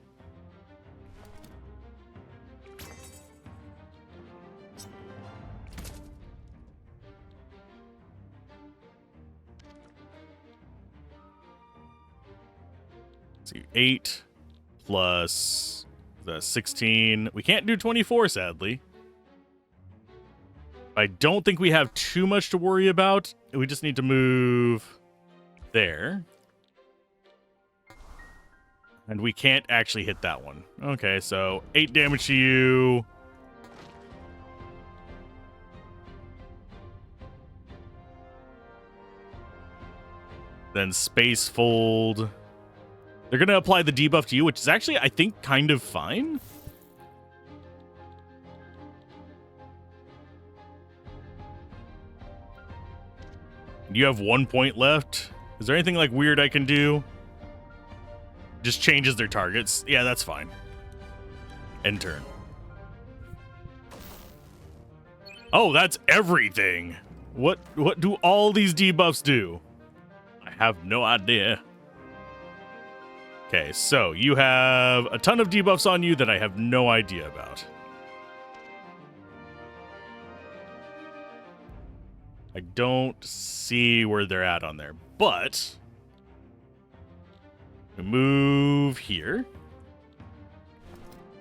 A: Let's see, 8 plus the 16. We can't do 24, sadly. I don't think we have too much to worry about. We just need to move there. And we can't actually hit that one. Okay, so 8 damage to you. Then Space Fold. They're going to apply the debuff to you, which is actually, I think, kind of fine. You have 1 point left. Is there anything like weird I can do? Just changes their targets. Yeah, that's fine. End turn. Oh, that's everything. What do all these debuffs do? I have no idea. Okay, so you have a ton of debuffs on you that I have no idea about. I don't see where they're at on there, but we move here.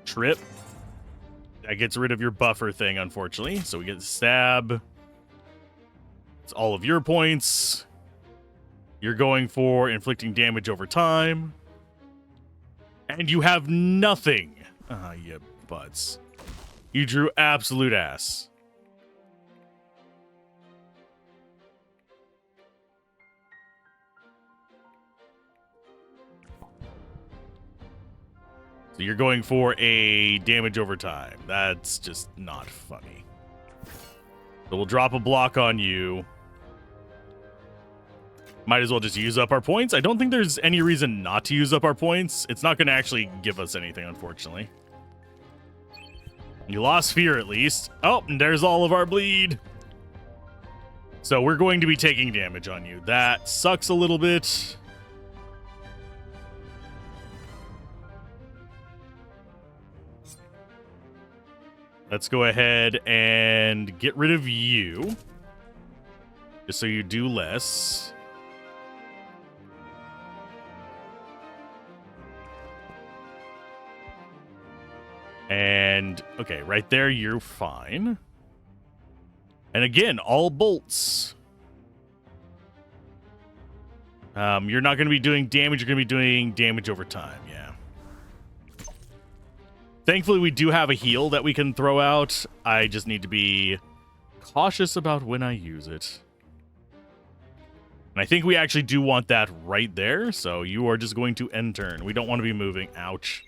A: Trip. That gets rid of your buffer thing, unfortunately. So we get stab. It's all of your points. You're going for inflicting damage over time. And you have nothing. Ah, you butts. You drew absolute ass. So you're going for a damage over time. That's just not funny. So we'll drop a block on you. Might as well just use up our points. I don't think there's any reason not to use up our points. It's not going to actually give us anything, unfortunately. You lost fear, at least. Oh, and there's all of our bleed. So we're going to be taking damage on you. That sucks a little bit. Let's go ahead and get rid of you. Just so you do less. And, okay, right there, you're fine. And again, all bolts. You're not going to be doing damage. You're going to be doing damage over time, yeah. Thankfully, we do have a heal that we can throw out. I just need to be cautious about when I use it. And I think we actually do want that right there. So you are just going to end turn. We don't want to be moving. Ouch.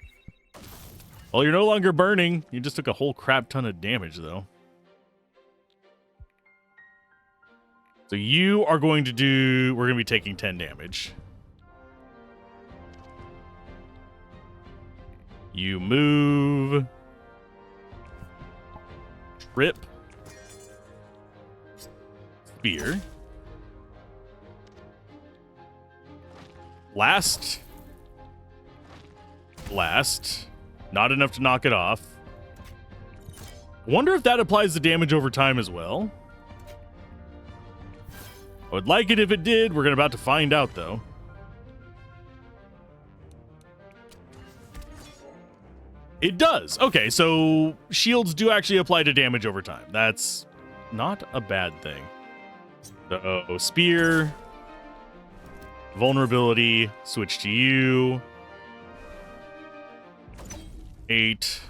A: Well, you're no longer burning. You just took a whole crap ton of damage, though. So you are going to do... We're going to be taking 10 damage. You move. Trip. Spear. Blast. Blast. Not enough to knock it off. Wonder if that applies the damage over time as well. I would like it if it did. We're about to find out, though. It does. Okay, so shields do actually apply to damage over time. That's not a bad thing. So, spear. Vulnerability. Switch to you. 8.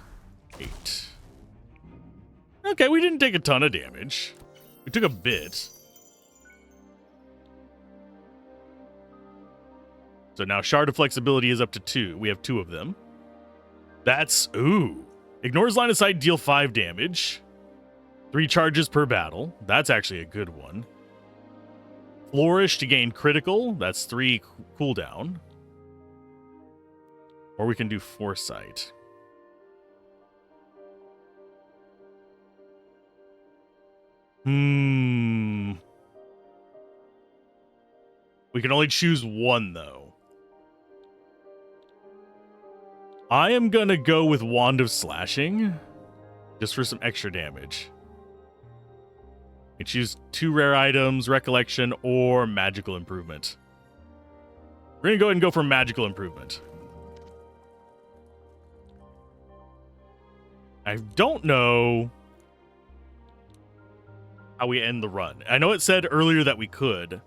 A: 8. Okay, we didn't take a ton of damage. We took a bit. So now Shard of Flexibility is up to 2. We have 2 of them. That's... Ooh. Ignores line of sight, deal 5 damage. 3 charges per battle. That's actually a good one. Flourish to gain critical. That's 3 cooldown. Or we can do Foresight. We can only choose one, though. I am going to go with Wand of Slashing, just for some extra damage. You choose 2 rare items, Recollection, or Magical Improvement. We're going to go ahead and go for Magical Improvement. I don't know how we end the run. I know it said earlier that we could.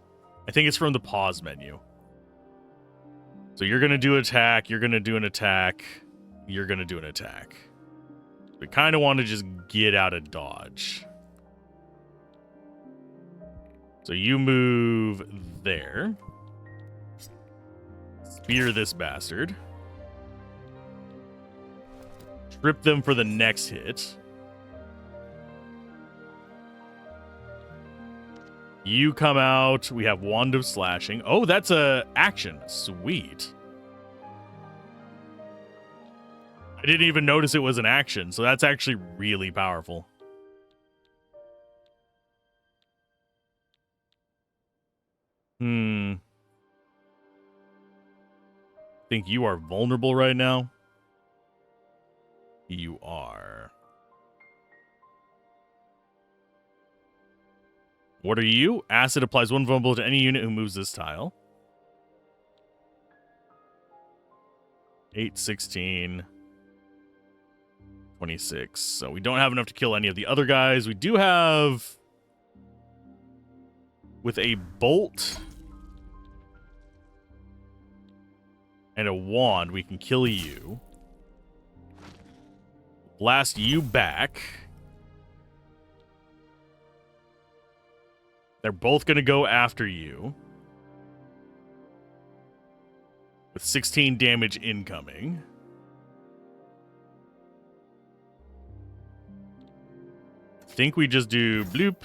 A: I think it's from the pause menu. So you're going to do attack, you're going to do an attack, you're going to do an attack. We kind of want to just get out of dodge. So you move there. Spear this bastard. Trip them for the next hit. You come out. We have Wand of Slashing. Oh, that's a action. Sweet. I didn't even notice it was an action, so that's actually really powerful. Think you are vulnerable right now? You are. What are you? Acid applies 1 vulnerable to any unit who moves this tile. 8, 16, 26. So we don't have enough to kill any of the other guys. We do have... With a bolt and a wand, we can kill you. Blast you back. They're both going to go after you. With 16 damage incoming. I think we just do bloop.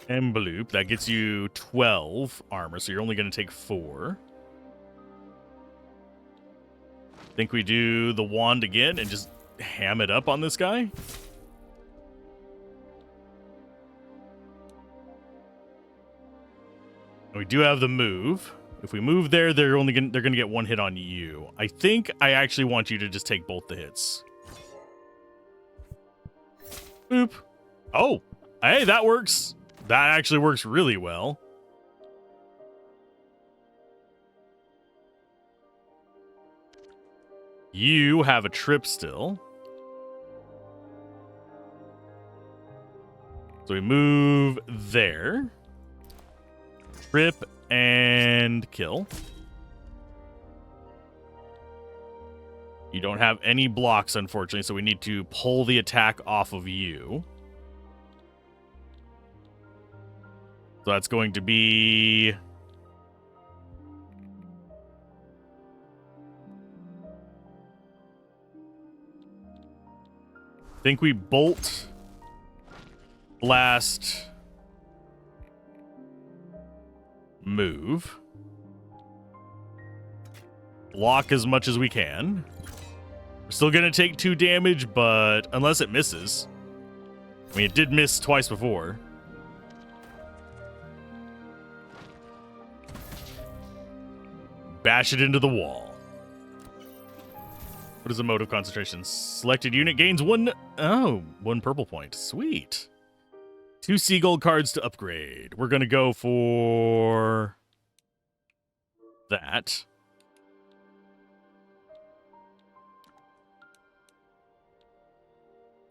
A: And bloop. That gets you 12 armor, so you're only going to take 4. I think we do the wand again and just ham it up on this guy. We do have the move. If we move there, they're gonna get 1 hit on you. I think I actually want you to just take both the hits. Boop. Oh, hey, that works. That actually works really well. You have a trip still. So we move there. Trip and kill. You don't have any blocks, unfortunately, so we need to pull the attack off of you. So that's going to be... I think we bolt, blast, move, block as much as we can. We're still going to take 2 damage, but unless it misses. I mean, it did miss twice before. bash it into the wall. What is a mode of concentration? Selected unit gains one purple point. Sweet. 2 seagull cards to upgrade. We're going to go for that.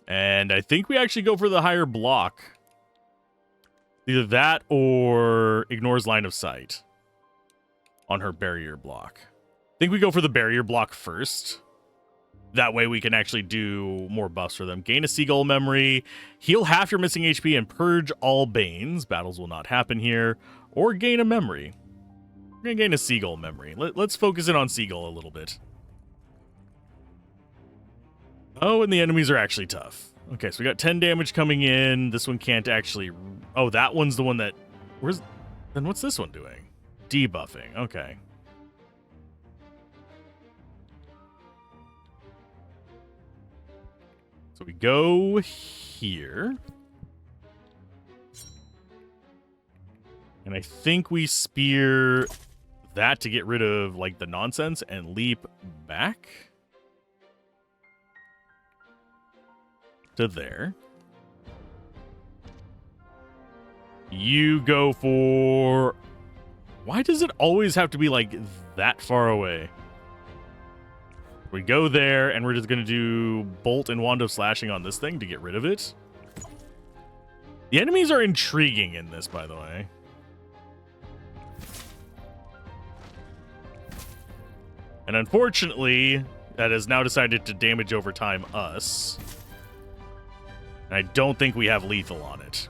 A: And I think we actually go for the higher block. Either that or ignores line of sight on her barrier block. I think we go for the barrier block first. That way we can actually do more buffs for them. Gain a seagull memory, heal half your missing HP, and purge all banes. Battles will not happen here. Or gain a memory. We're going to gain a seagull memory. Let's focus in on seagull a little bit. Oh, and the enemies are actually tough. Okay, so we got 10 damage coming in. This one can't actually... Oh, that one's the one that... Then what's this one doing? Debuffing. Okay. So we go here. And I think we spear that to get rid of, like, the nonsense and leap back to there. You go for... Why does it always have to be, like, that far away? We go there, and we're just going to do Bolt and Wand of Slashing on this thing to get rid of it. The enemies are intriguing in this, by the way. And unfortunately, that has now decided to damage over time us. And I don't think we have lethal on it.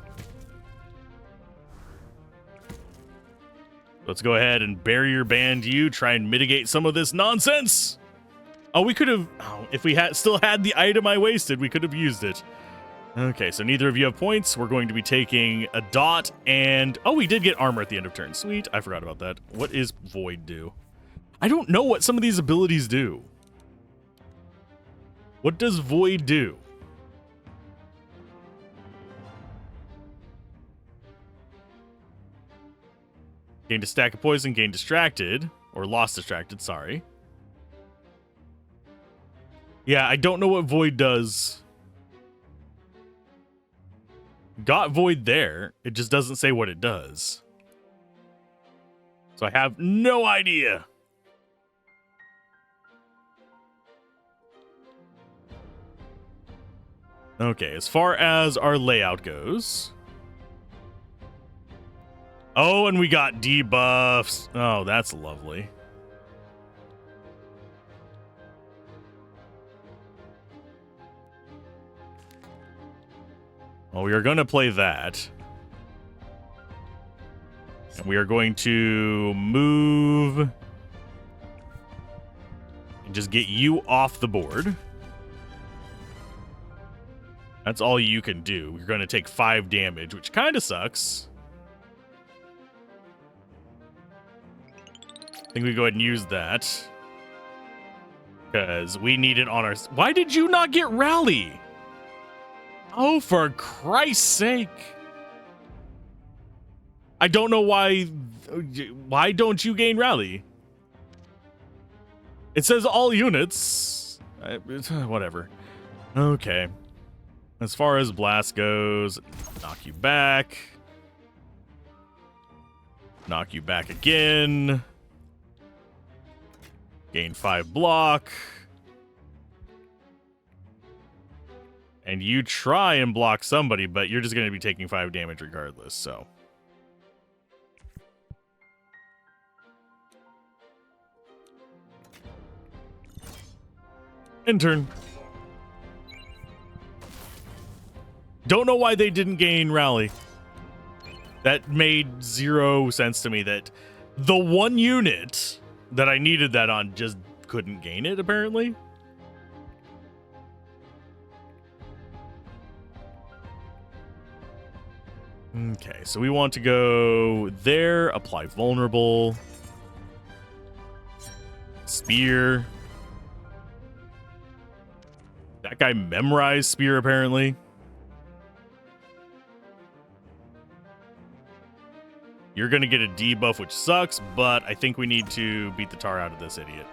A: Let's go ahead and barrier band you, try and mitigate some of this nonsense. Oh, we could have... Oh, if we still had the item I wasted, we could have used it. Okay, so neither of you have points. We're going to be taking a dot and... Oh, we did get armor at the end of turn. Sweet. I forgot about that. What is Void do? I don't know what some of these abilities do. What does Void do? Gained a stack of poison, gained distracted. Or lost distracted, sorry. Yeah, I don't know what Void does. Got Void there. It just doesn't say what it does. So I have no idea. Okay, as far as our layout goes... Oh, and we got debuffs. Oh, that's lovely. Well, we are going to play that. And we are going to move... and just get you off the board. That's all you can do. You're going to take 5 damage, which kind of sucks. I think we go ahead and use that. Because we need it on our... Why did you not get Rally? Oh, for Christ's sake. I don't know why... Why don't you gain Rally? It says all units. Whatever. Okay. As far as Blast goes, knock you back. Knock you back again. Gain 5 block. And you try and block somebody, but you're just going to be taking 5 damage regardless, so. End turn. Don't know why they didn't gain Rally. That made 0 sense to me that the one unit that I needed that on just couldn't gain it, apparently. Okay, so we want to go there, apply vulnerable. Spear. That guy memorized spear, apparently. You're going to get a debuff, which sucks, but I think we need to beat the tar out of this idiot.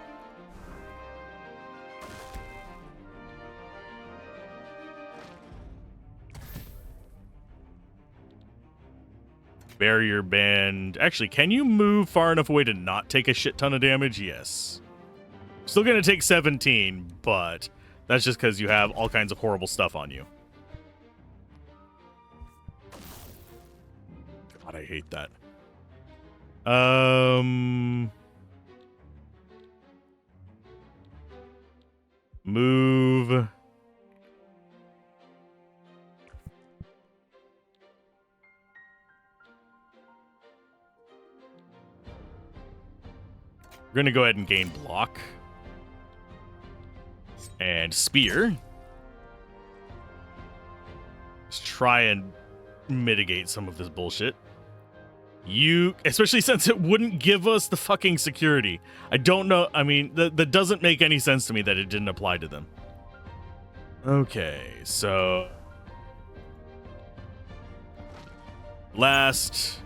A: Barrier band. Actually, can you move far enough away to not take a shit ton of damage? Yes. Still going to take 17, but that's just because you have all kinds of horrible stuff on you. God, I hate that. Move. We're going to go ahead and gain block. And spear. Let's try and mitigate some of this bullshit. Especially since it wouldn't give us the fucking security. I don't know. I mean, that doesn't make any sense to me that it didn't apply to them. Okay, so last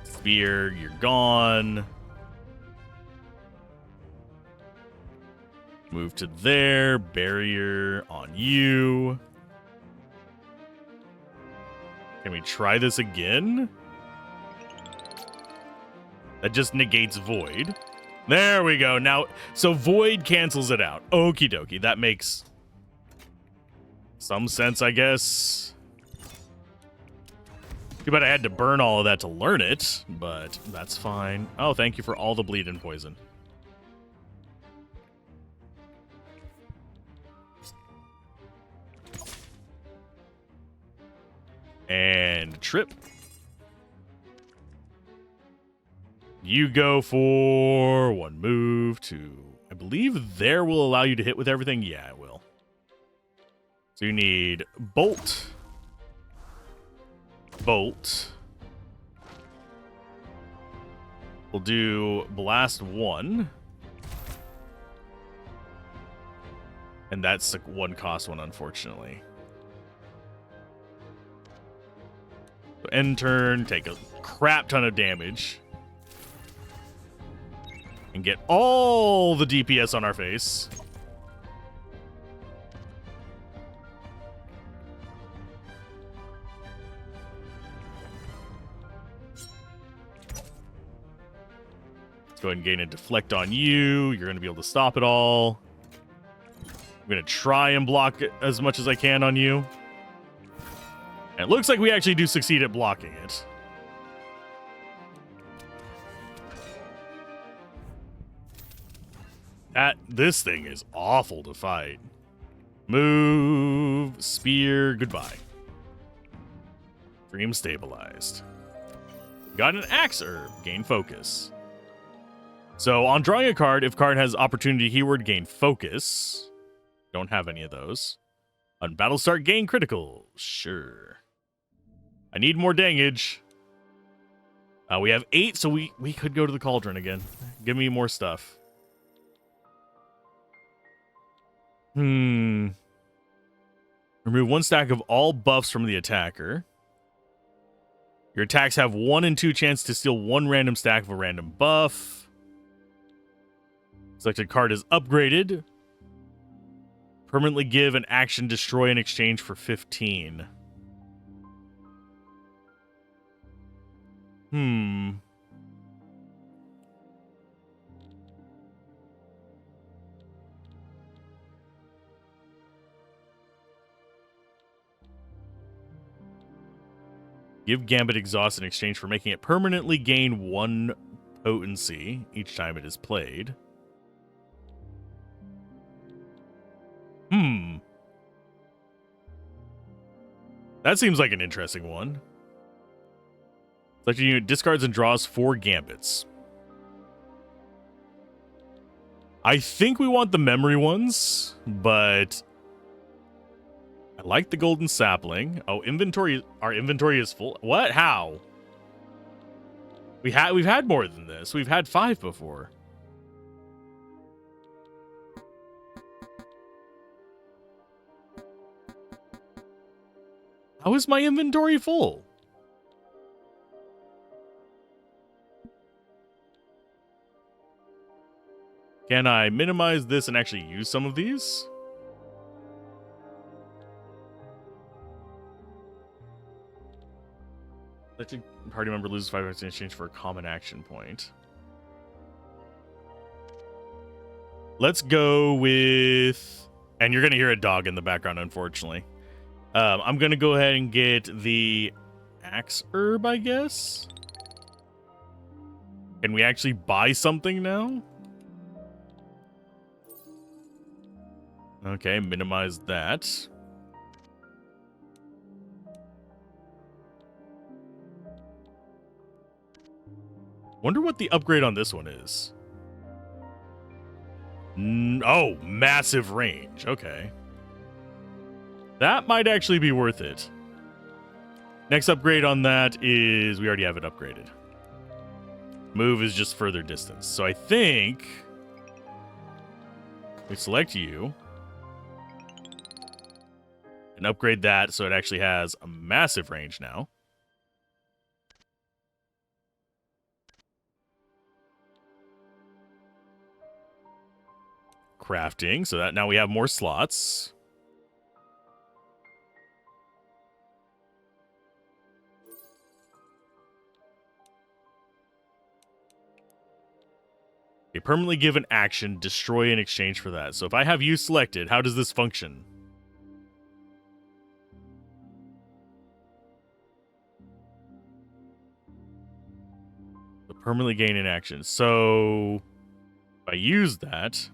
A: spear, you're gone. Move to there. Barrier on you. Can we try this again? That just negates void. There we go. Now, so void cancels it out. Okie dokie. That makes some sense, I guess. Too bad I had to burn all of that to learn it, but that's fine. Oh, thank you for all the bleed and poison. And trip. You go for one move to, I believe there will allow you to hit with everything. Yeah, it will. So you need bolt. Bolt. We'll do blast 1. And that's the one cost one, unfortunately. So end turn, take a crap ton of damage. And get all the DPS on our face. Let's go ahead and gain a deflect on you. You're going to be able to stop it all. I'm going to try and block it as much as I can on you. And it looks like we actually do succeed at blocking it. This thing is awful to fight. Move, spear, goodbye. Dream stabilized. Got an axe herb, gain focus. So on drawing a card, if card has opportunity keyword, gain focus. Don't have any of those. On battle start, gain critical. Sure. I need more dangage. We have 8, so we could go to the cauldron again. Give me more stuff. Remove 1 stack of all buffs from the attacker. Your attacks have 1 and 2 chance to steal 1 random stack of a random buff. Selected card is upgraded. Permanently give an action destroy in exchange for 15. Give Gambit Exhaust in exchange for making it permanently gain 1 potency each time it is played. That seems like an interesting one. Selected unit discards and draws 4 Gambits. I think we want the memory ones, but I like the golden sapling. Oh, inventory. Our inventory is full. What? How? We've had more than this. We've had 5 before. How is my inventory full? Can I minimize this and actually use some of these? Selected party member loses 5 points in exchange for a common action point. Let's go with... And you're going to hear a dog in the background, unfortunately. I'm going to go ahead and get the axe herb, I guess. Can we actually buy something now? Okay, minimize that. Wonder what the upgrade on this one is. Oh, massive range. Okay. That might actually be worth it. Next upgrade on that is... We already have it upgraded. Move is just further distance. So I think... we select you. And upgrade that so it actually has a massive range now. Crafting, so that now we have more slots. Okay, permanently give an action, destroy in exchange for that. So if I have you selected, how does this function? So permanently gain an action. So if I use that...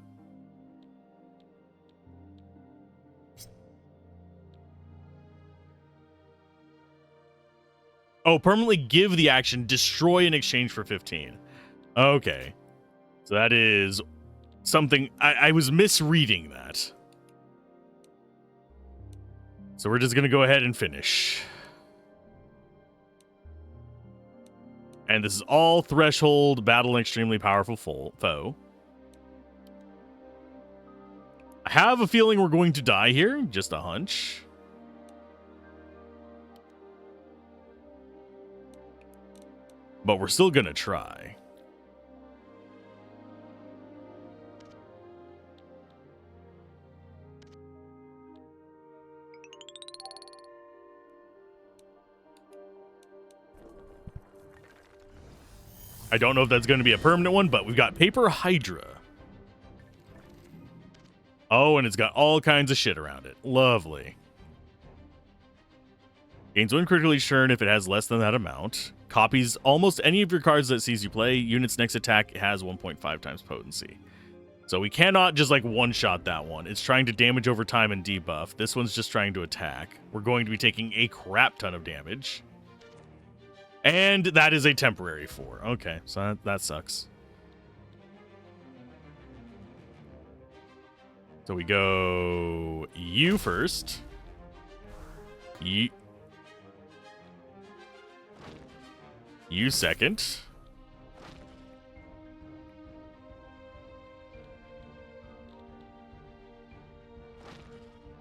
A: Oh, permanently give the action, destroy in exchange for 15. Okay. So that is something... I was misreading that. So we're just going to go ahead and finish. And this is all threshold, battle an extremely powerful foe. I have a feeling we're going to die here. Just a hunch. But we're still going to try. I don't know if that's going to be a permanent one, but we've got Paper Hydra. Oh, and it's got all kinds of shit around it. Lovely. Gains 1 critical each turn if it has less than that amount. Copies almost any of your cards that sees you play. Unit's next attack has 1.5 times potency. So we cannot just like one-shot that one. It's trying to damage over time and debuff. This one's just trying to attack. We're going to be taking a crap ton of damage. And that is a temporary 4. Okay, so that sucks. So we go you first. You second.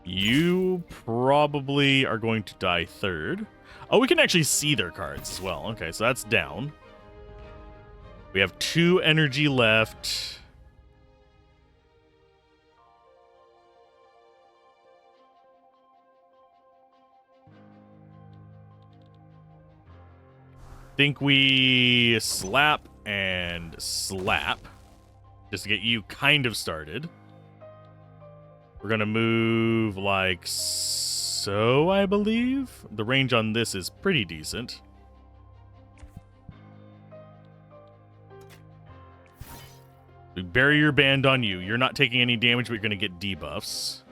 A: You probably are going to die third. Oh, we can actually see their cards as well. Okay, so that's down. We have 2 energy left. Think we slap and slap just to get you kind of started. We're going to move like so, I believe. The range on this is pretty decent. We bury your band on you. You're not taking any damage, but you're going to get debuffs.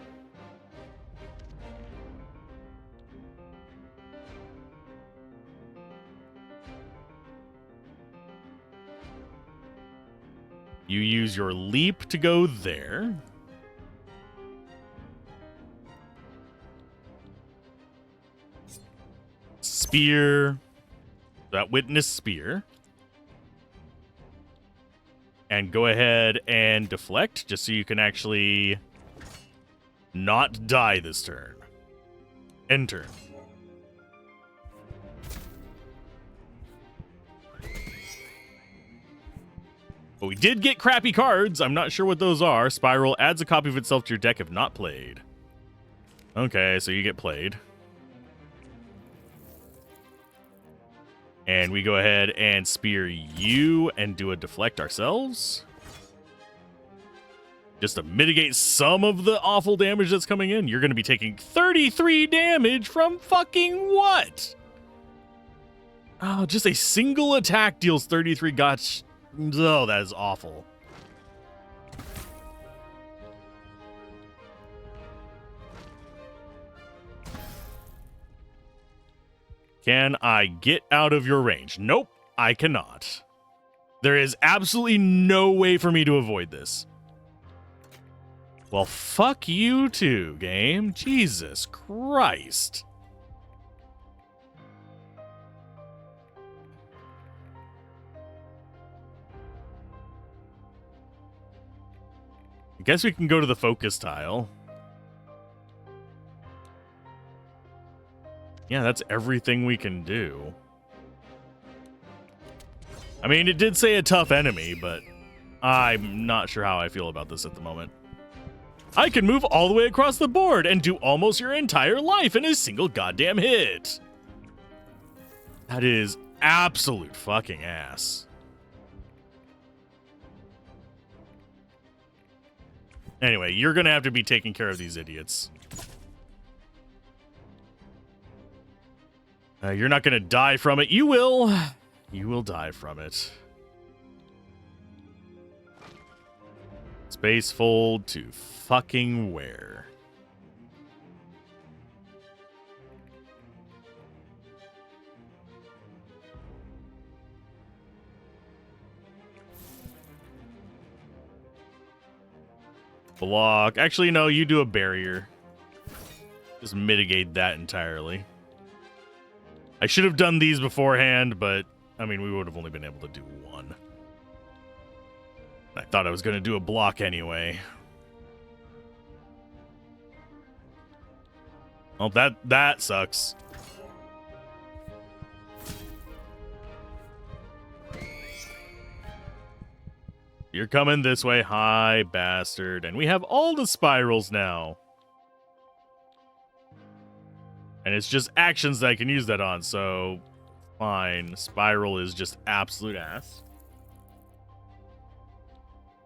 A: You use your leap to go there. Spear. That witness spear. And go ahead and deflect, just so you can actually not die this turn. End turn. But we did get crappy cards. I'm not sure what those are. Spiral adds a copy of itself to your deck if not played. Okay, so you get played. And we go ahead and spear you and do a deflect ourselves. Just to mitigate some of the awful damage that's coming in. You're going to be taking 33 damage from fucking what? Oh, just a single attack deals 33. Gosh. Oh, that is awful. Can I get out of your range? Nope, I cannot. There is absolutely no way for me to avoid this. Well, fuck you too, game. Jesus Christ. I guess we can go to the focus tile. Yeah, that's everything we can do. I mean, it did say a tough enemy, but I'm not sure how I feel about this at the moment. I can move all the way across the board and do almost your entire life in a single goddamn hit. That is absolute fucking ass. Anyway, you're gonna have to be taking care of these idiots. You're not gonna die from it. You will. You will die from it. Space fold to fucking where? Block. Actually, no, you do a barrier. Just mitigate that entirely. I should have done these beforehand, but, I mean, we would have only been able to do one. I thought I was going to do a block anyway. Oh, that sucks. You're coming this way, hi, bastard. And we have all the spirals now. And it's just actions that I can use that on, so fine. Spiral is just absolute ass.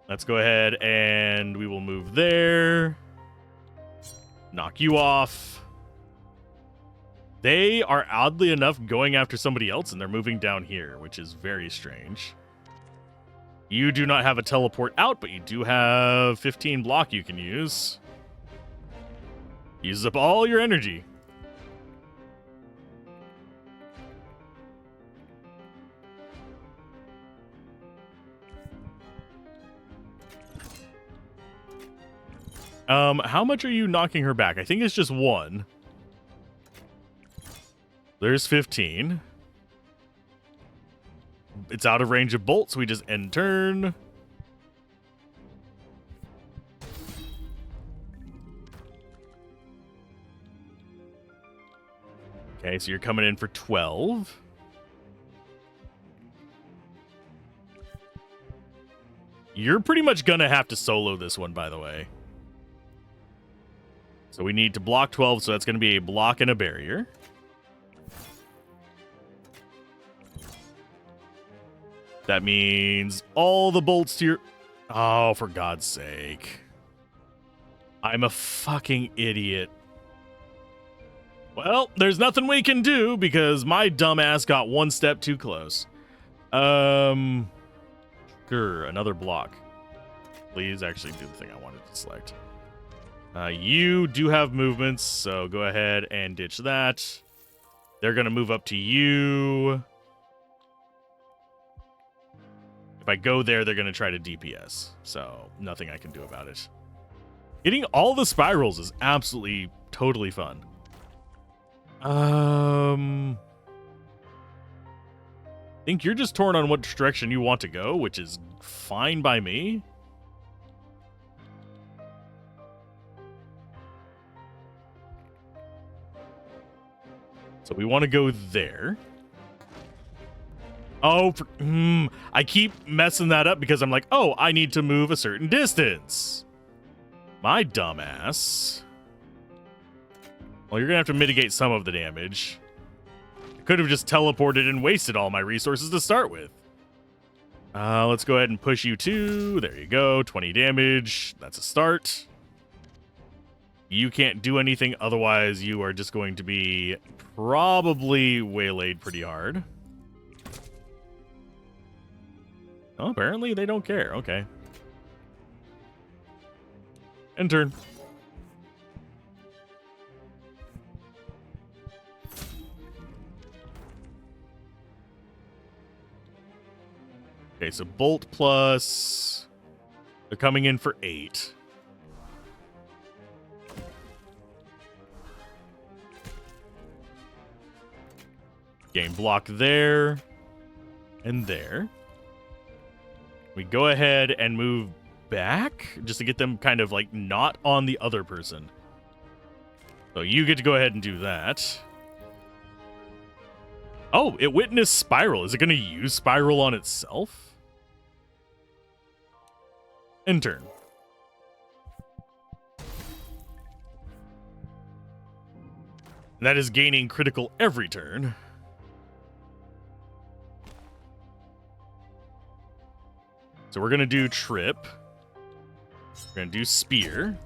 A: Let's go ahead and we will move there. Knock you off. They are oddly enough going after somebody else and they're moving down here, which is very strange. You do not have a teleport out, but you do have 15 block you can use. Uses up all your energy. How much are you knocking her back? I think it's just one. There's 15. It's out of range of bolts, so we just end turn. Okay, so you're coming in for 12. You're pretty much gonna have to solo this one, by the way. So we need to block 12, so that's going to be a block and a barrier. That means all the bolts to your... Oh, for God's sake. I'm a fucking idiot. Well, there's nothing we can do because my dumbass got one step too close. Another block. Please actually do the thing I wanted to select. You do have movements, so go ahead and ditch that. They're going to move up to you. If I go there, they're going to try to DPS, so nothing I can do about it. Getting all the spirals is absolutely, totally fun. I think you're just torn on what direction you want to go, which is fine by me. So we want to go there. Oh, I keep messing that up because I'm like, oh, I need to move a certain distance. My dumbass. Well, you're going to have to mitigate some of the damage. I could have just teleported and wasted all my resources to start with. Let's go ahead and push you too. There you go. 20 damage. That's a start. You can't do anything. Otherwise, you are just going to be probably waylaid pretty hard. Oh, apparently they don't care. Okay. End turn. Okay, so Bolt plus... They're coming in for 8. Game block there. And there. We go ahead and move back just to get them kind of like not on the other person. So you get to go ahead and do that. Oh, it witnessed Spiral. Is it going to use Spiral on itself? End turn. And that is gaining critical every turn. So we're going to do Trip. We're going to do Spear.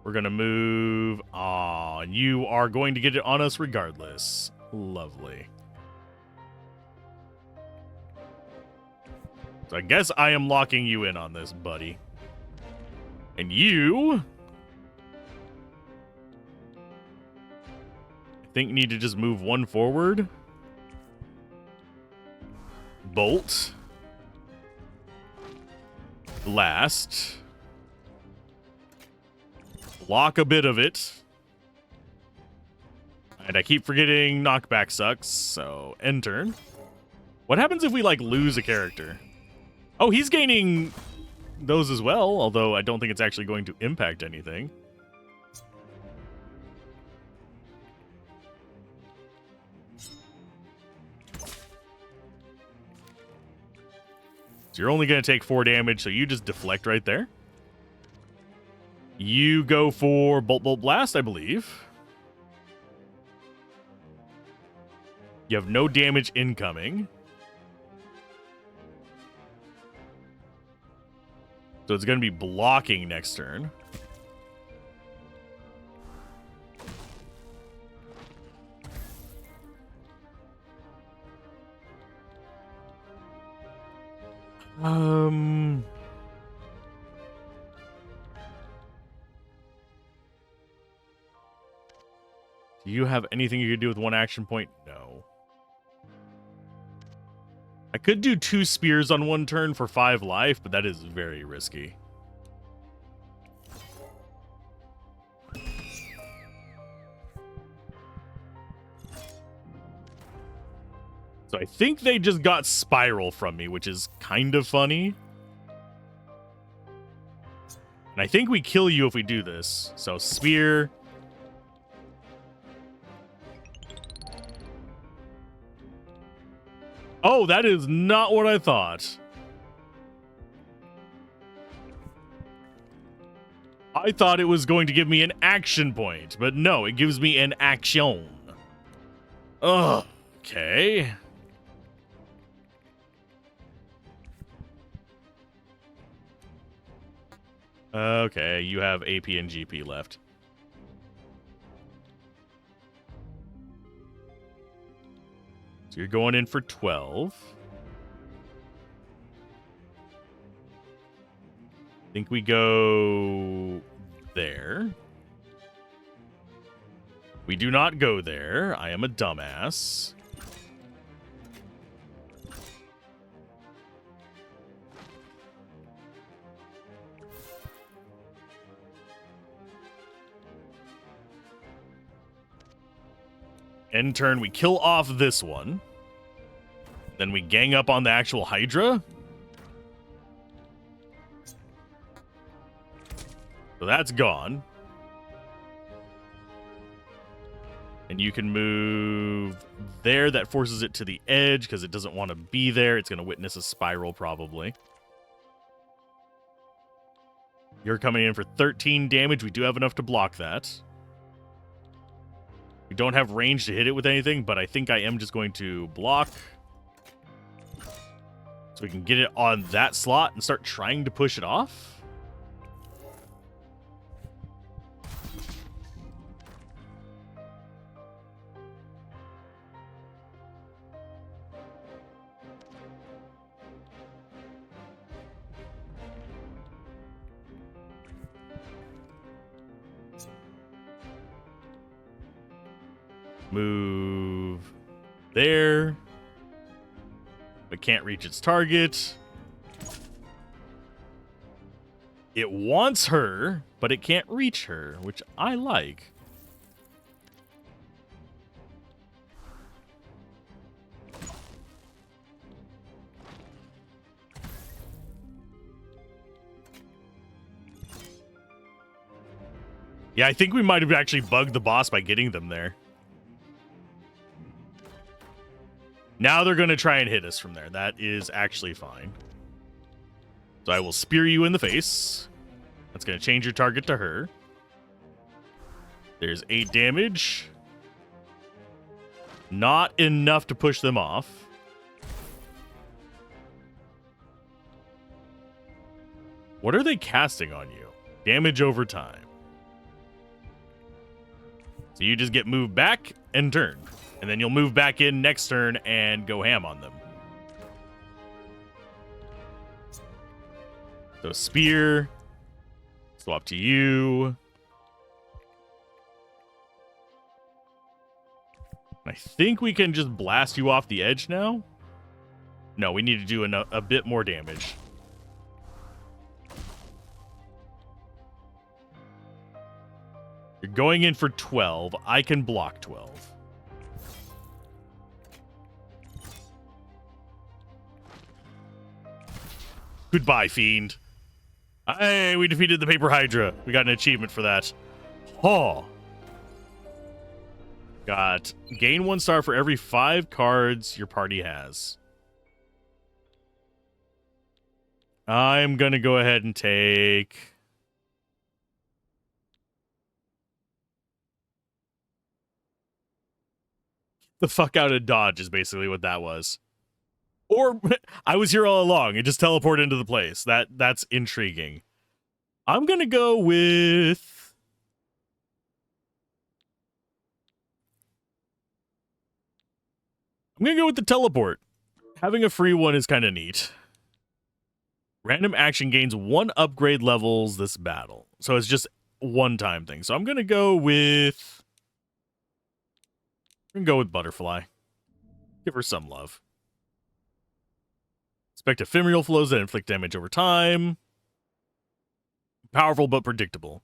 A: We're going to move... Aw, you are going to get it on us regardless. Lovely. So I guess I am locking you in on this, buddy. And you... I think need to just move one forward. Bolt. Blast. Block a bit of it. And I keep forgetting knockback sucks, so end turn. What happens if we, like, lose a character? Oh, he's gaining those as well, although I don't think it's actually going to impact anything. So you're only going to take 4 damage, so you just deflect right there. You go for Bolt Blast, I believe. You have no damage incoming. So it's going to be blocking next turn. Do you have anything you could do with 1 action point? No. I could do 2 spears on 1 turn for 5 life, but that is very risky. So I think they just got Spiral from me, which is kind of funny. And I think we kill you if we do this. So Spear. Oh, that is not what I thought. I thought it was going to give me an action point, but no, it gives me an action. Ugh, okay. Okay, you have AP and GP left. So you're going in for 12. I think we go there. We do not go there. I am a dumbass. End turn, we kill off this one. Then we gang up on the actual Hydra. So that's gone. And you can move there. That forces it to the edge because it doesn't want to be there. It's going to witness a spiral probably. You're coming in for 13 damage. We do have enough to block that. We don't have range to hit it with anything, but I think I am just going to block. So we can get it on that slot and start trying to push it off. Move there. But can't reach its target. It wants her, but it can't reach her, which I like. Yeah, I think we might have actually bugged the boss by getting them there. Now they're going to try and hit us from there. That is actually fine. So I will spear you in the face. That's going to change your target to her. There's 8 damage. Not enough to push them off. What are they casting on you? Damage over time. So you just get moved back and turned. And then you'll move back in next turn and go ham on them. So spear. Swap to you. I think we can just blast you off the edge now. No, we need to do a bit more damage. You're going in for 12. I can block 12. Goodbye, fiend. Hey, we defeated the Paper Hydra. We got an achievement for that. Oh. Got gain 1 star for every 5 cards your party has. I'm going to go ahead and take... the fuck out of Dodge is basically what that was. Or I was here all along and just teleport into the place. That's intriguing. I'm going to go with... I'm going to go with the teleport. Having a free one is kind of neat. Random action gains 1 upgrade levels this battle. So it's just one-time thing. So I'm going to go with... I'm going to go with Butterfly. Give her some love. Expect ephemeral flows that inflict damage over time. Powerful but predictable.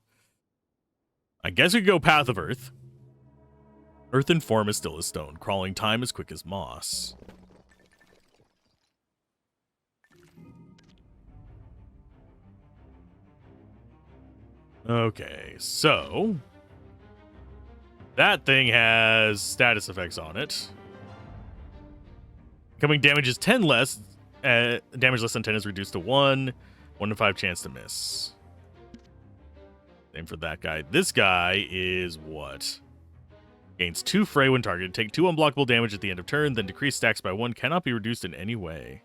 A: I guess we could go Path of Earth. Earth in form is still as stone. Crawling time as quick as moss. Okay, so... that thing has status effects on it. Incoming damage is 10 less. Damage less than 10 is reduced to 1. 1 in 5 chance to miss. Same for that guy. This guy is what? Gains 2 fray when targeted. Take 2 unblockable damage at the end of turn, then decrease stacks by 1. Cannot be reduced in any way.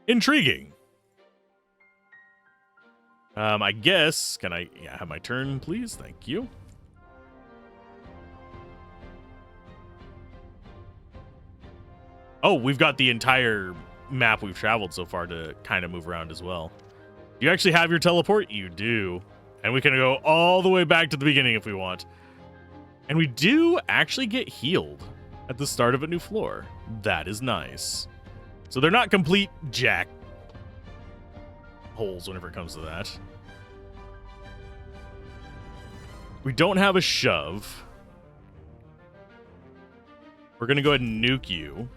A: Intriguing. I guess, can I have my turn, please? Thank you. Oh, we've got the entire map we've traveled so far to kind of move around as well. Do you actually have your teleport? You do. And we can go all the way back to the beginning if we want. And we do actually get healed at the start of a new floor. That is nice. So they're not complete jack holes whenever it comes to that. We don't have a shove. We're going to go ahead and nuke you.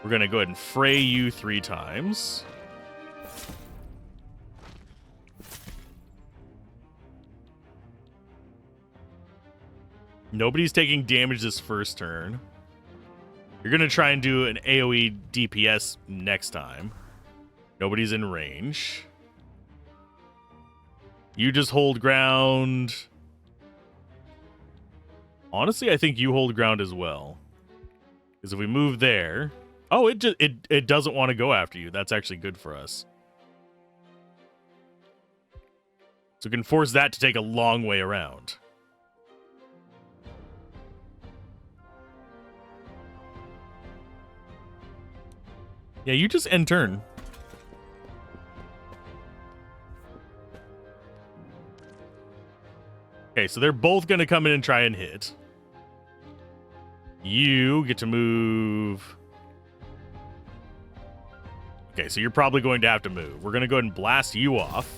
A: We're going to go ahead and fray you 3 times. Nobody's taking damage this first turn. You're going to try and do an AoE DPS next time. Nobody's in range. You just hold ground. Honestly, I think you hold ground as well. Because if we move there... Oh, it doesn't want to go after you. That's actually good for us. So we can force that to take a long way around. Yeah, you just end turn. Okay, so they're both going to come in and try and hit. You get to move. Okay, so you're probably going to have to move. We're going to go ahead and blast you off.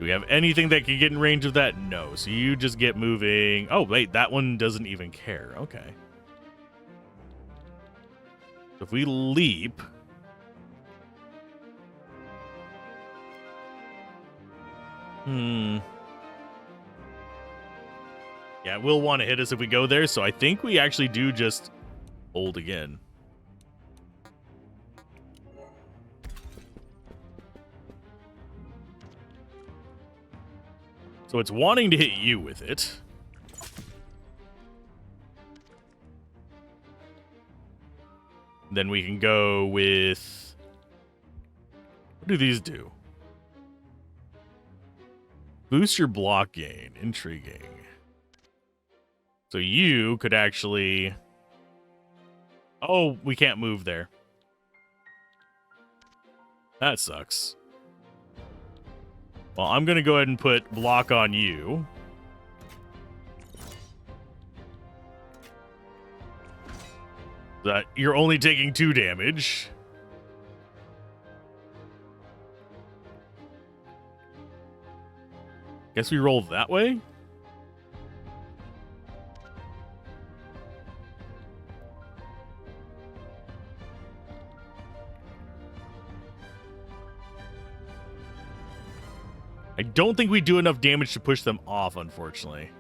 A: Do we have anything that can get in range of that? No. So you just get moving. Oh, wait, that one doesn't even care. Okay. So if we leap... Yeah, it will want to hit us if we go there, so I think we actually do just hold again. So it's wanting to hit you with it. Then we can go with... What do these do? Boost your block gain. Intriguing. So you could actually... Oh, we can't move there. That sucks. Well, I'm going to go ahead and put block on you. That you're only taking 2 damage. Guess we roll that way? I don't think we do enough damage to push them off, unfortunately.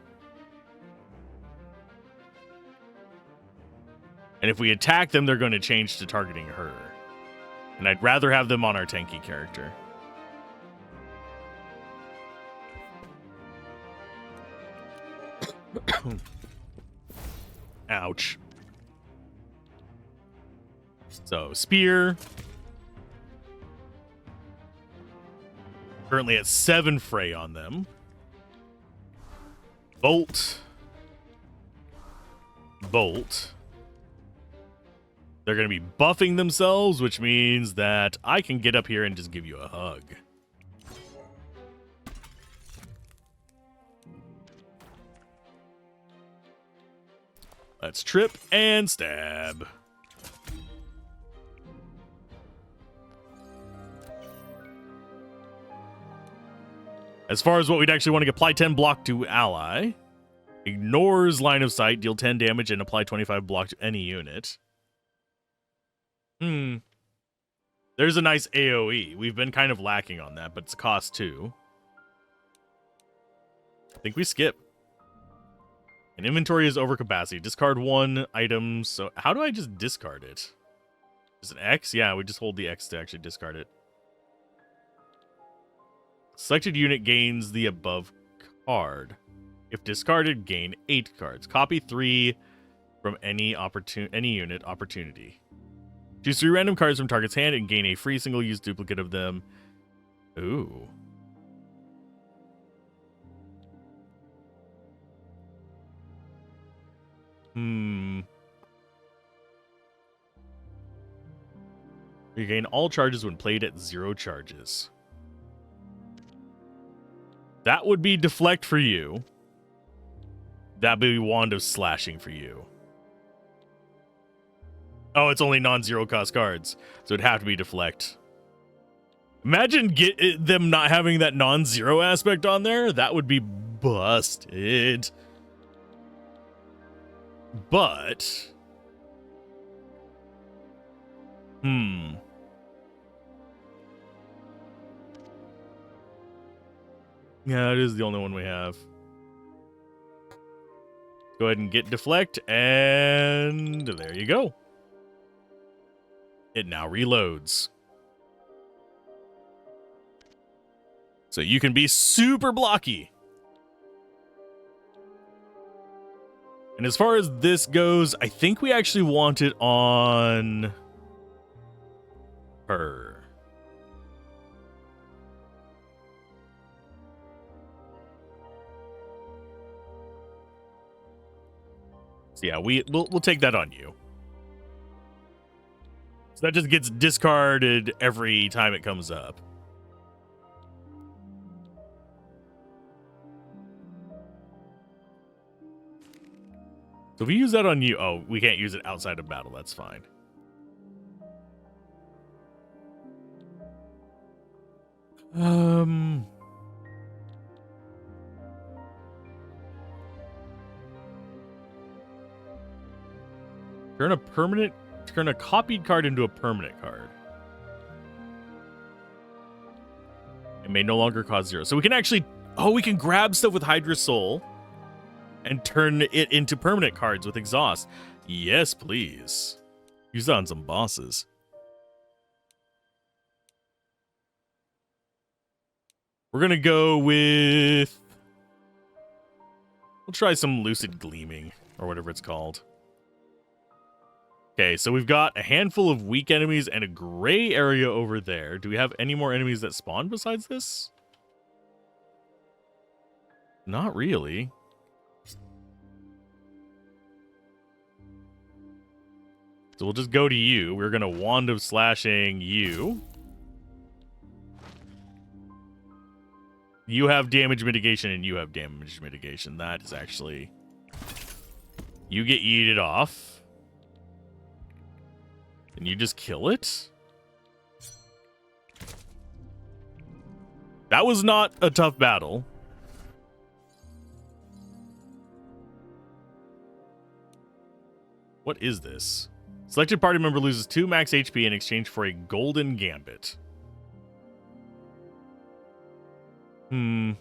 A: And if we attack them, they're going to change to targeting her. And I'd rather have them on our tanky character. Ouch. So, spear. Currently at 7 fray on them. Bolt. Bolt. They're going to be buffing themselves, which means that I can get up here and just give you a hug. Let's trip and stab. As far as what we'd actually want to apply 10 block to ally. Ignores line of sight, deal 10 damage, and apply 25 block to any unit. There's a nice AoE. We've been kind of lacking on that, but it's cost 2. I think we skip. And inventory is over capacity. Discard 1 item. So how do I just discard it? Is it X? Yeah, we just hold the X to actually discard it. Selected unit gains the above card. If discarded, gain 8 cards. Copy 3 from any unit opportunity. Choose 3 random cards from target's hand and gain a free single-use duplicate of them. Ooh. You gain all charges when played at 0 charges. That would be deflect for you. That'd be wand of slashing for you. Oh, it's only non-zero cost cards, so it'd have to be deflect. Imagine them not having that non-zero aspect on there. That would be busted. But Hmm. Yeah, it is the only one we have. Go ahead and get deflect, and there you go. It now reloads. So you can be super blocky. And as far as this goes, I think we actually want it on her. So yeah, we'll take that on you. So that just gets discarded every time it comes up. So if we use that on you, oh, we can't use it outside of battle. That's fine. Turn a copied card into a permanent card. It may no longer cause 0. So we can actually, we can grab stuff with Hydra Soul and turn it into permanent cards with exhaust. Yes, please. Use that on some bosses. We're gonna go with, we'll try some Lucid Gleaming or whatever it's called. Okay, so we've got a handful of weak enemies and a gray area over there. Do we have any more enemies that spawn besides this? Not really. So we'll just go to you. We're going to Wand of Slashing you. You have damage mitigation and you have damage mitigation. That is actually... You get yeeted off. And you just kill it? That was not a tough battle. What is this? Selected party member loses 2 max HP in exchange for a golden gambit. I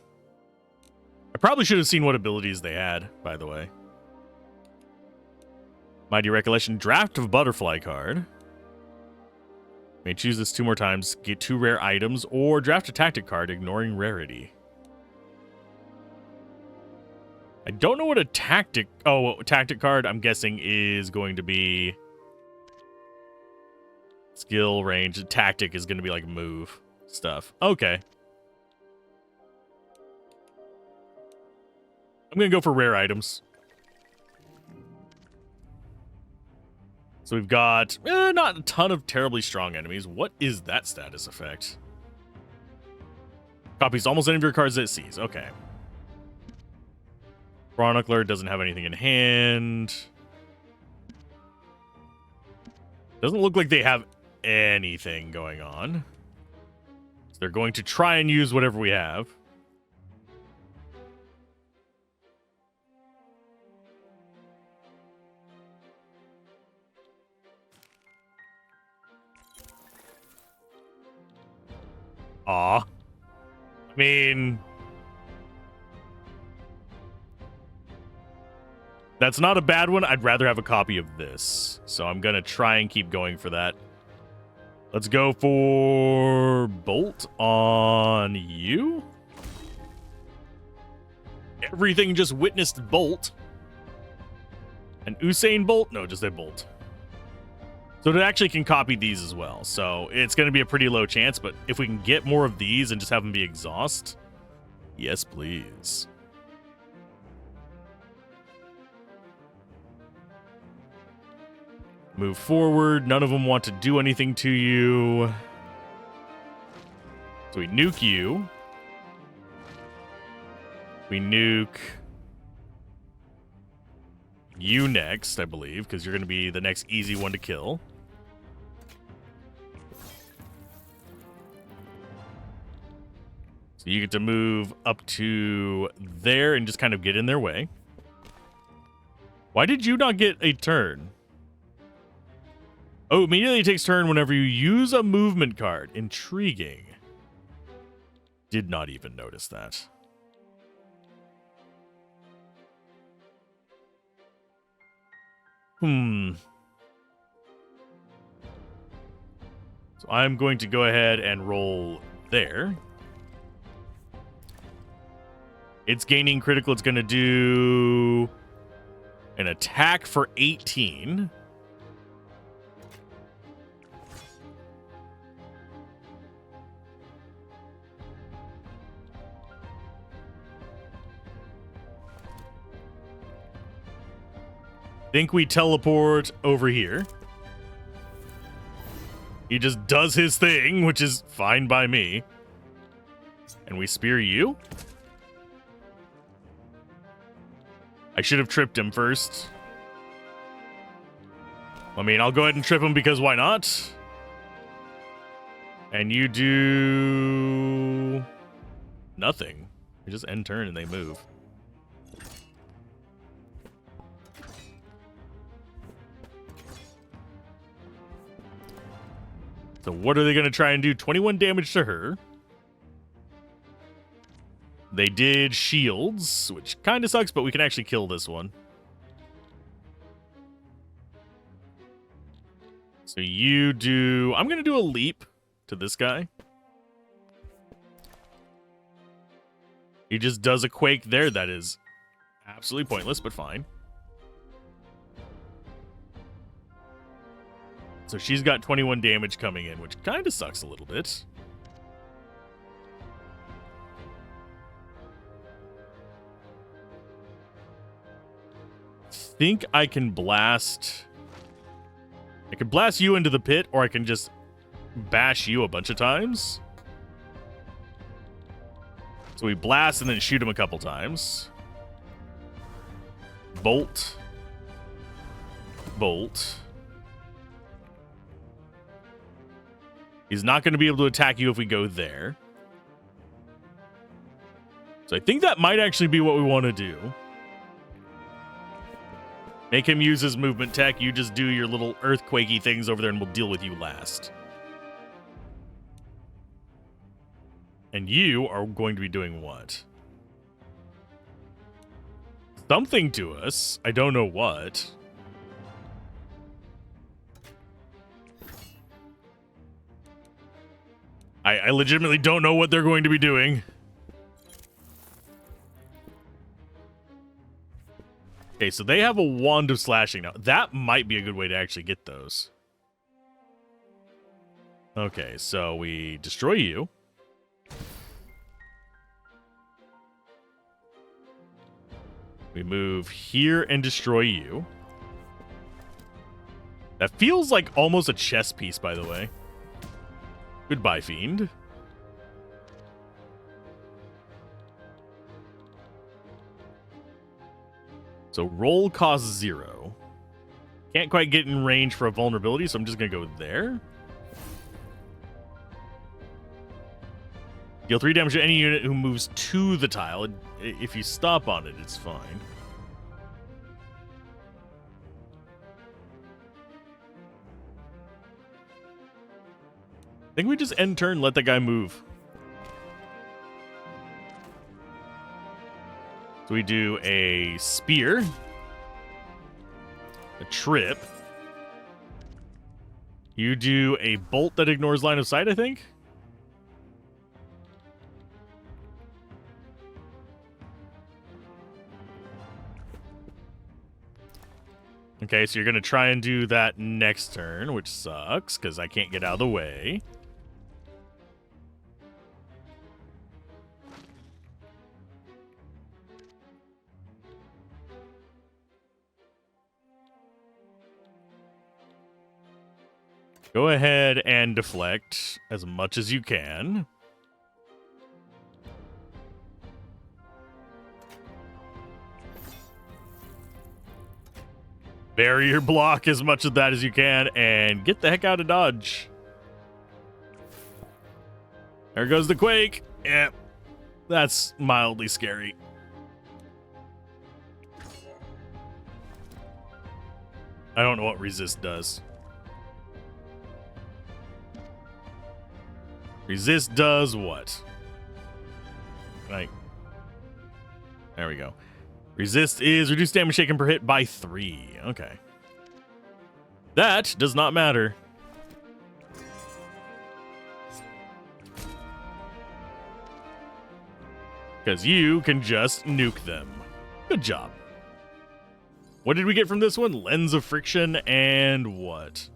A: probably should have seen what abilities they had, by the way. Mighty Recollection, draft of butterfly card. May choose this 2 more times, get 2 rare items, or draft a tactic card, ignoring rarity. I don't know what a tactic... Oh, tactic card, I'm guessing, is going to be... Skill, range. Tactic is going to be like move stuff. Okay. I'm going to go for rare items. So we've got not a ton of terribly strong enemies. What is that status effect? Copies almost any of your cards that it sees. Okay. Chronicler doesn't have anything in hand. Doesn't look like they have anything going on. So they're going to try and use whatever we have. Aw. I mean... That's not a bad one. I'd rather have a copy of this. So I'm going to try and keep going for that. Let's go for Bolt on you. Everything just witnessed Bolt. An Usain Bolt? No, just a Bolt. So it actually can copy these as well. So it's going to be a pretty low chance, but if we can get more of these and just have them be exhaust, yes, please. Move forward. None of them want to do anything to you. So we nuke you. We nuke you next, I believe, because you're going to be the next easy one to kill. So you get to move up to there and just kind of get in their way. Why did you not get a turn? Oh, immediately takes turn whenever you use a movement card. Intriguing. Did not even notice that. So I'm going to go ahead and roll there. It's gaining critical. It's going to do an attack for 18. Think we teleport over here. He just does his thing, which is fine by me. And we spear you. I should have tripped him first. I mean, I'll go ahead and trip him because why not? And you do nothing. You just end turn and they move. So what are they going to try and do? 21 damage to her. They did shields, which kind of sucks, but we can actually kill this one. So you do... I'm going to do a leap to this guy. He just does a quake there that is absolutely pointless, but fine. So she's got 21 damage coming in, which kind of sucks a little bit. Think I can blast... I can blast you into the pit, or I can just bash you a bunch of times. So we blast and then shoot him a couple times. Bolt. Bolt. He's not going to be able to attack you if we go there. So I think that might actually be what we want to do. Make him use his movement tech. You just do your little earthquakey things over there and we'll deal with you last. And you are going to be doing what? Something to us. I don't know what. I legitimately don't know what they're going to be doing. Okay, so they have a wand of slashing now. That might be a good way to actually get those. Okay, so we destroy you. We move here and destroy you. That feels like almost a chess piece, by the way. Goodbye, fiend. So roll costs 0. Can't quite get in range for a vulnerability, so I'm just going to go there. Deal 3 damage to any unit who moves to the tile. If you stop on it, it's fine. I think we just end turn, let the guy move. So we do a spear, a trip. You do a bolt that ignores line of sight, I think. Okay, so you're going to try and do that next turn, which sucks because I can't get out of the way. Go ahead and deflect as much as you can. Barrier block as much of that as you can and get the heck out of dodge. There goes the quake. Yeah, that's mildly scary. I don't know what resist does. Resist does what? Right. There we go. Resist is reduced damage taken per hit by 3. Okay. That does not matter. Because you can just nuke them. Good job. What did we get from this one? Lens of Friction and what?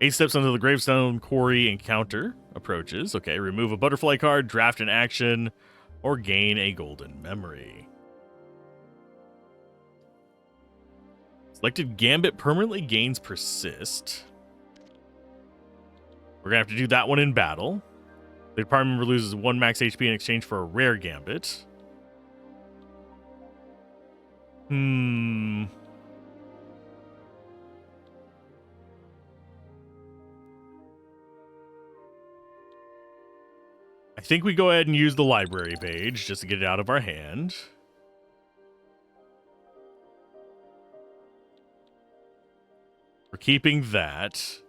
A: 8 steps until the Gravestone Quarry encounter approaches. Okay, remove a butterfly card, draft an action, or gain a golden memory. Selected Gambit permanently gains Persist. We're going to have to do that one in battle. The department member loses 1 max HP in exchange for a rare Gambit. I think we go ahead and use the library page just to get it out of our hand. We're keeping that.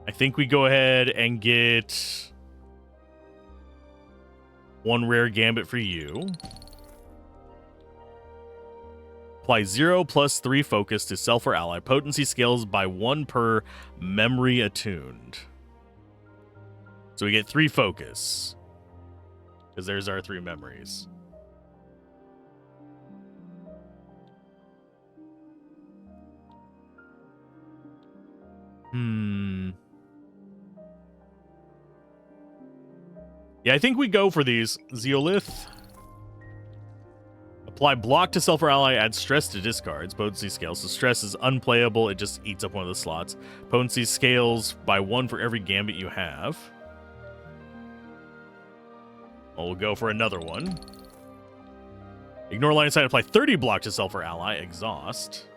A: I think we go ahead and get 1 rare Gambit for you. Apply 0 plus 3 focus to self or ally. Potency scales by 1 per memory attuned. So we get 3 focus. Because there's our 3 memories. Yeah, I think we go for these. Zeolith. Apply block to self or ally, add stress to discards. Potency scales. So stress is unplayable. It just eats up one of the slots. Potency scales by 1 for every Gambit you have. Well, we'll go for another one. Ignore line of sight. Apply 30 block to self or ally. Exhaust.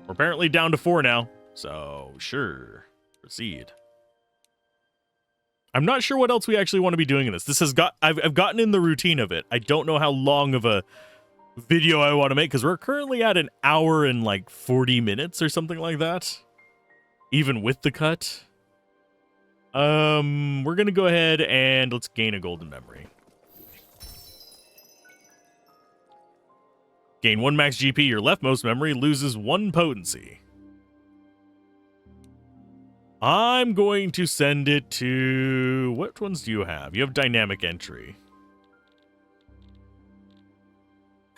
A: We're apparently down to 4 now. So, sure. Proceed. I'm not sure what else we actually want to be doing in this. I've gotten in the routine of it. I don't know how long of a video I want to make because we're currently at 1 hour and like 40 minutes or something like that. Even with the cut. We're going to go ahead and let's gain a golden memory. Gain 1 max GP. Your leftmost memory loses 1 potency. I'm going to send it to... What ones do you have? You have dynamic entry.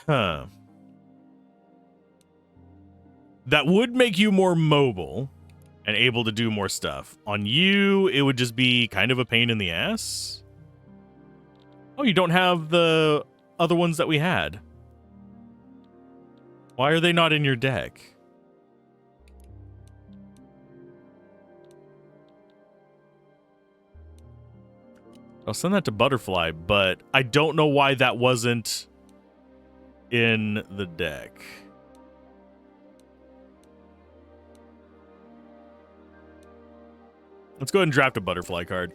A: Huh. That would make you more mobile and able to do more stuff. On you, it would just be kind of a pain in the ass. Oh, you don't have the other ones that we had. Why are they not in your deck? I'll send that to Butterfly, but I don't know why that wasn't in the deck. Let's go ahead and draft a Butterfly card.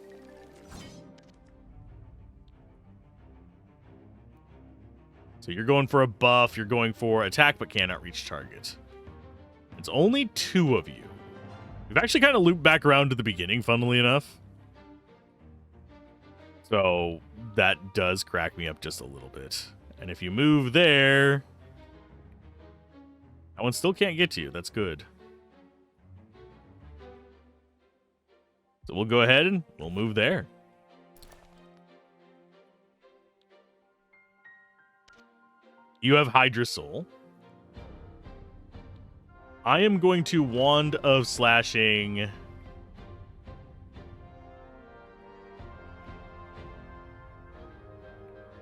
A: So you're going for a buff, you're going for attack but cannot reach target. It's only 2 of you. We've actually kind of looped back around to the beginning, funnily enough. So that does crack me up just a little bit. And if you move there, that one still can't get to you. That's good. So we'll go ahead and we'll move there. You have Hydra Soul. I am going to Wand of Slashing.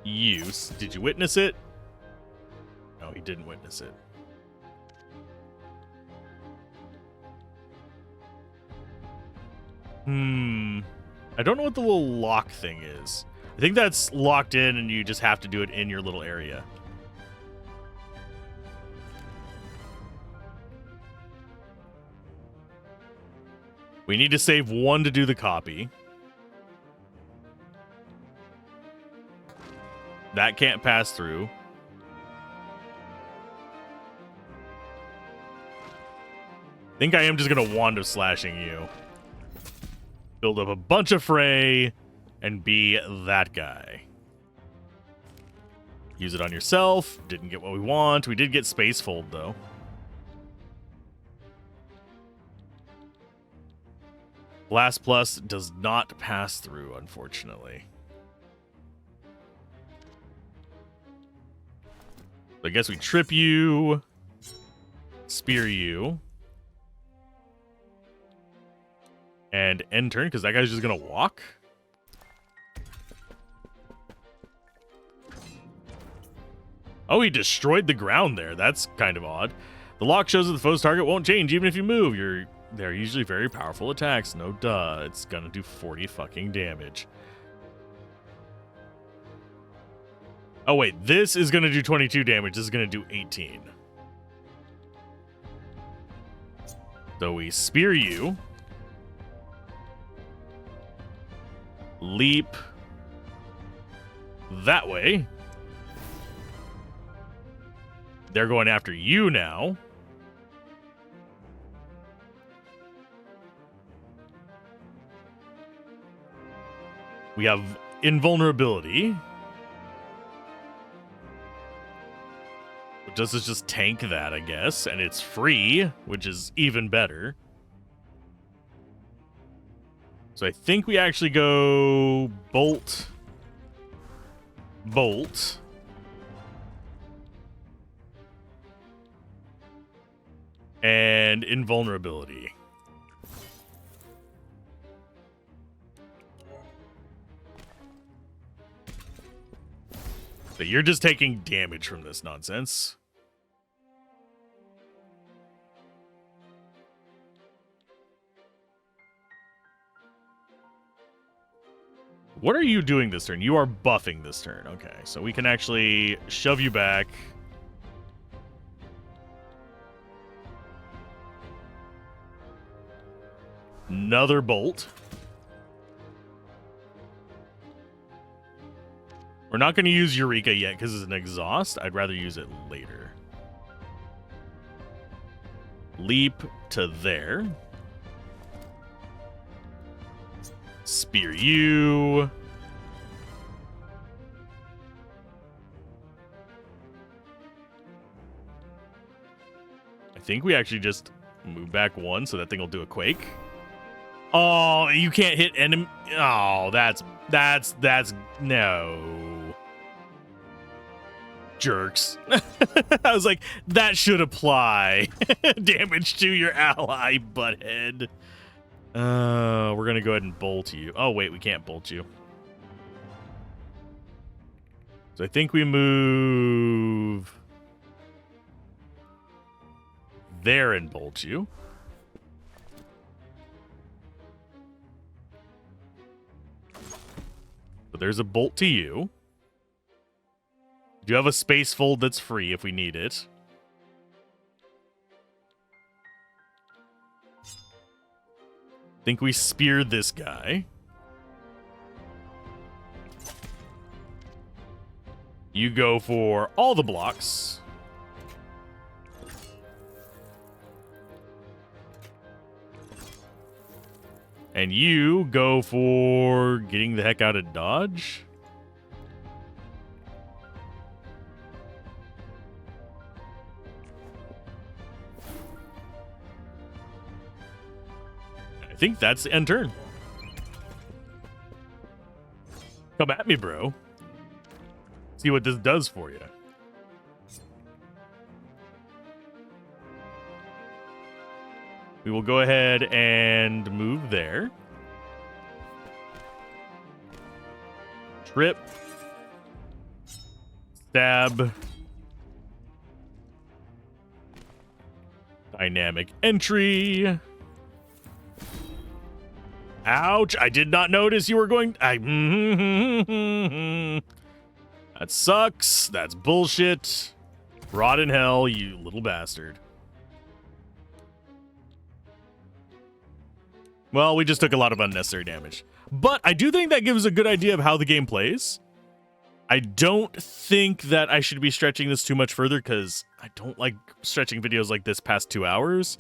A: Use. Did you witness it? No, he didn't witness it. I don't know what the little lock thing is. I think that's locked in and you just have to do it in your little area. We need to save 1 to do the copy. That can't pass through. Think I am just gonna wand of slashing you. Build up a bunch of fray and be that guy. Use it on yourself. Didn't get what we want. We did get space fold though. Blast plus does not pass through, unfortunately. So I guess we trip you, spear you, and end turn, because that guy's just going to walk. Oh, he destroyed the ground there. That's kind of odd. The lock shows that the foe's target won't change even if you move. They're usually very powerful attacks. No duh. It's going to do 40 fucking damage. Oh, wait. This is going to do 22 damage. This is going to do 18. So we spear you. Leap that way. They're going after you now. We have invulnerability. Does this just tank that, I guess? And it's free, which is even better. So I think we actually go bolt. Bolt. And invulnerability. So you're just taking damage from this nonsense. What are you doing this turn? You are buffing this turn. Okay, so we can actually shove you back. Another bolt. We're not going to use Eureka yet because it's an exhaust. I'd rather use it later. Leap to there. Spear you. I think we actually just move back one so that thing will do a quake. Oh, you can't hit enemy. Oh, that's no. Jerks. I was like, that should apply. Damage to your ally, butthead. We're gonna go ahead and bolt you. Oh wait, we can't bolt you. So I think we move there and bolt you. So there's a bolt to you. Do you have a space fold that's free if we need it? Think we spear this guy. You go for all the blocks. And you go for getting the heck out of dodge. I think that's the end turn. Come at me, bro. See what this does for you. We will go ahead and move there. Trip. Stab. Dynamic entry. Ouch, I did not notice you were going... That sucks. That's bullshit. Rot in hell, you little bastard. Well, we just took a lot of unnecessary damage. But I do think that gives a good idea of how the game plays. I don't think that I should be stretching this too much further because I don't like stretching videos like this past 2 hours.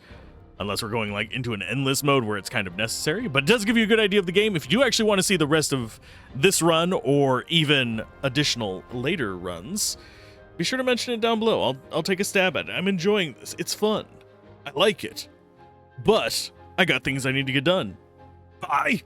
A: unless we're going like into an endless mode where it's kind of necessary, but it does give you a good idea of the game. If you do actually want to see the rest of this run or even additional later runs, be sure to mention it down below. I'll take a stab at it. I'm enjoying this. It's fun. I like it. But I got things I need to get done. Bye.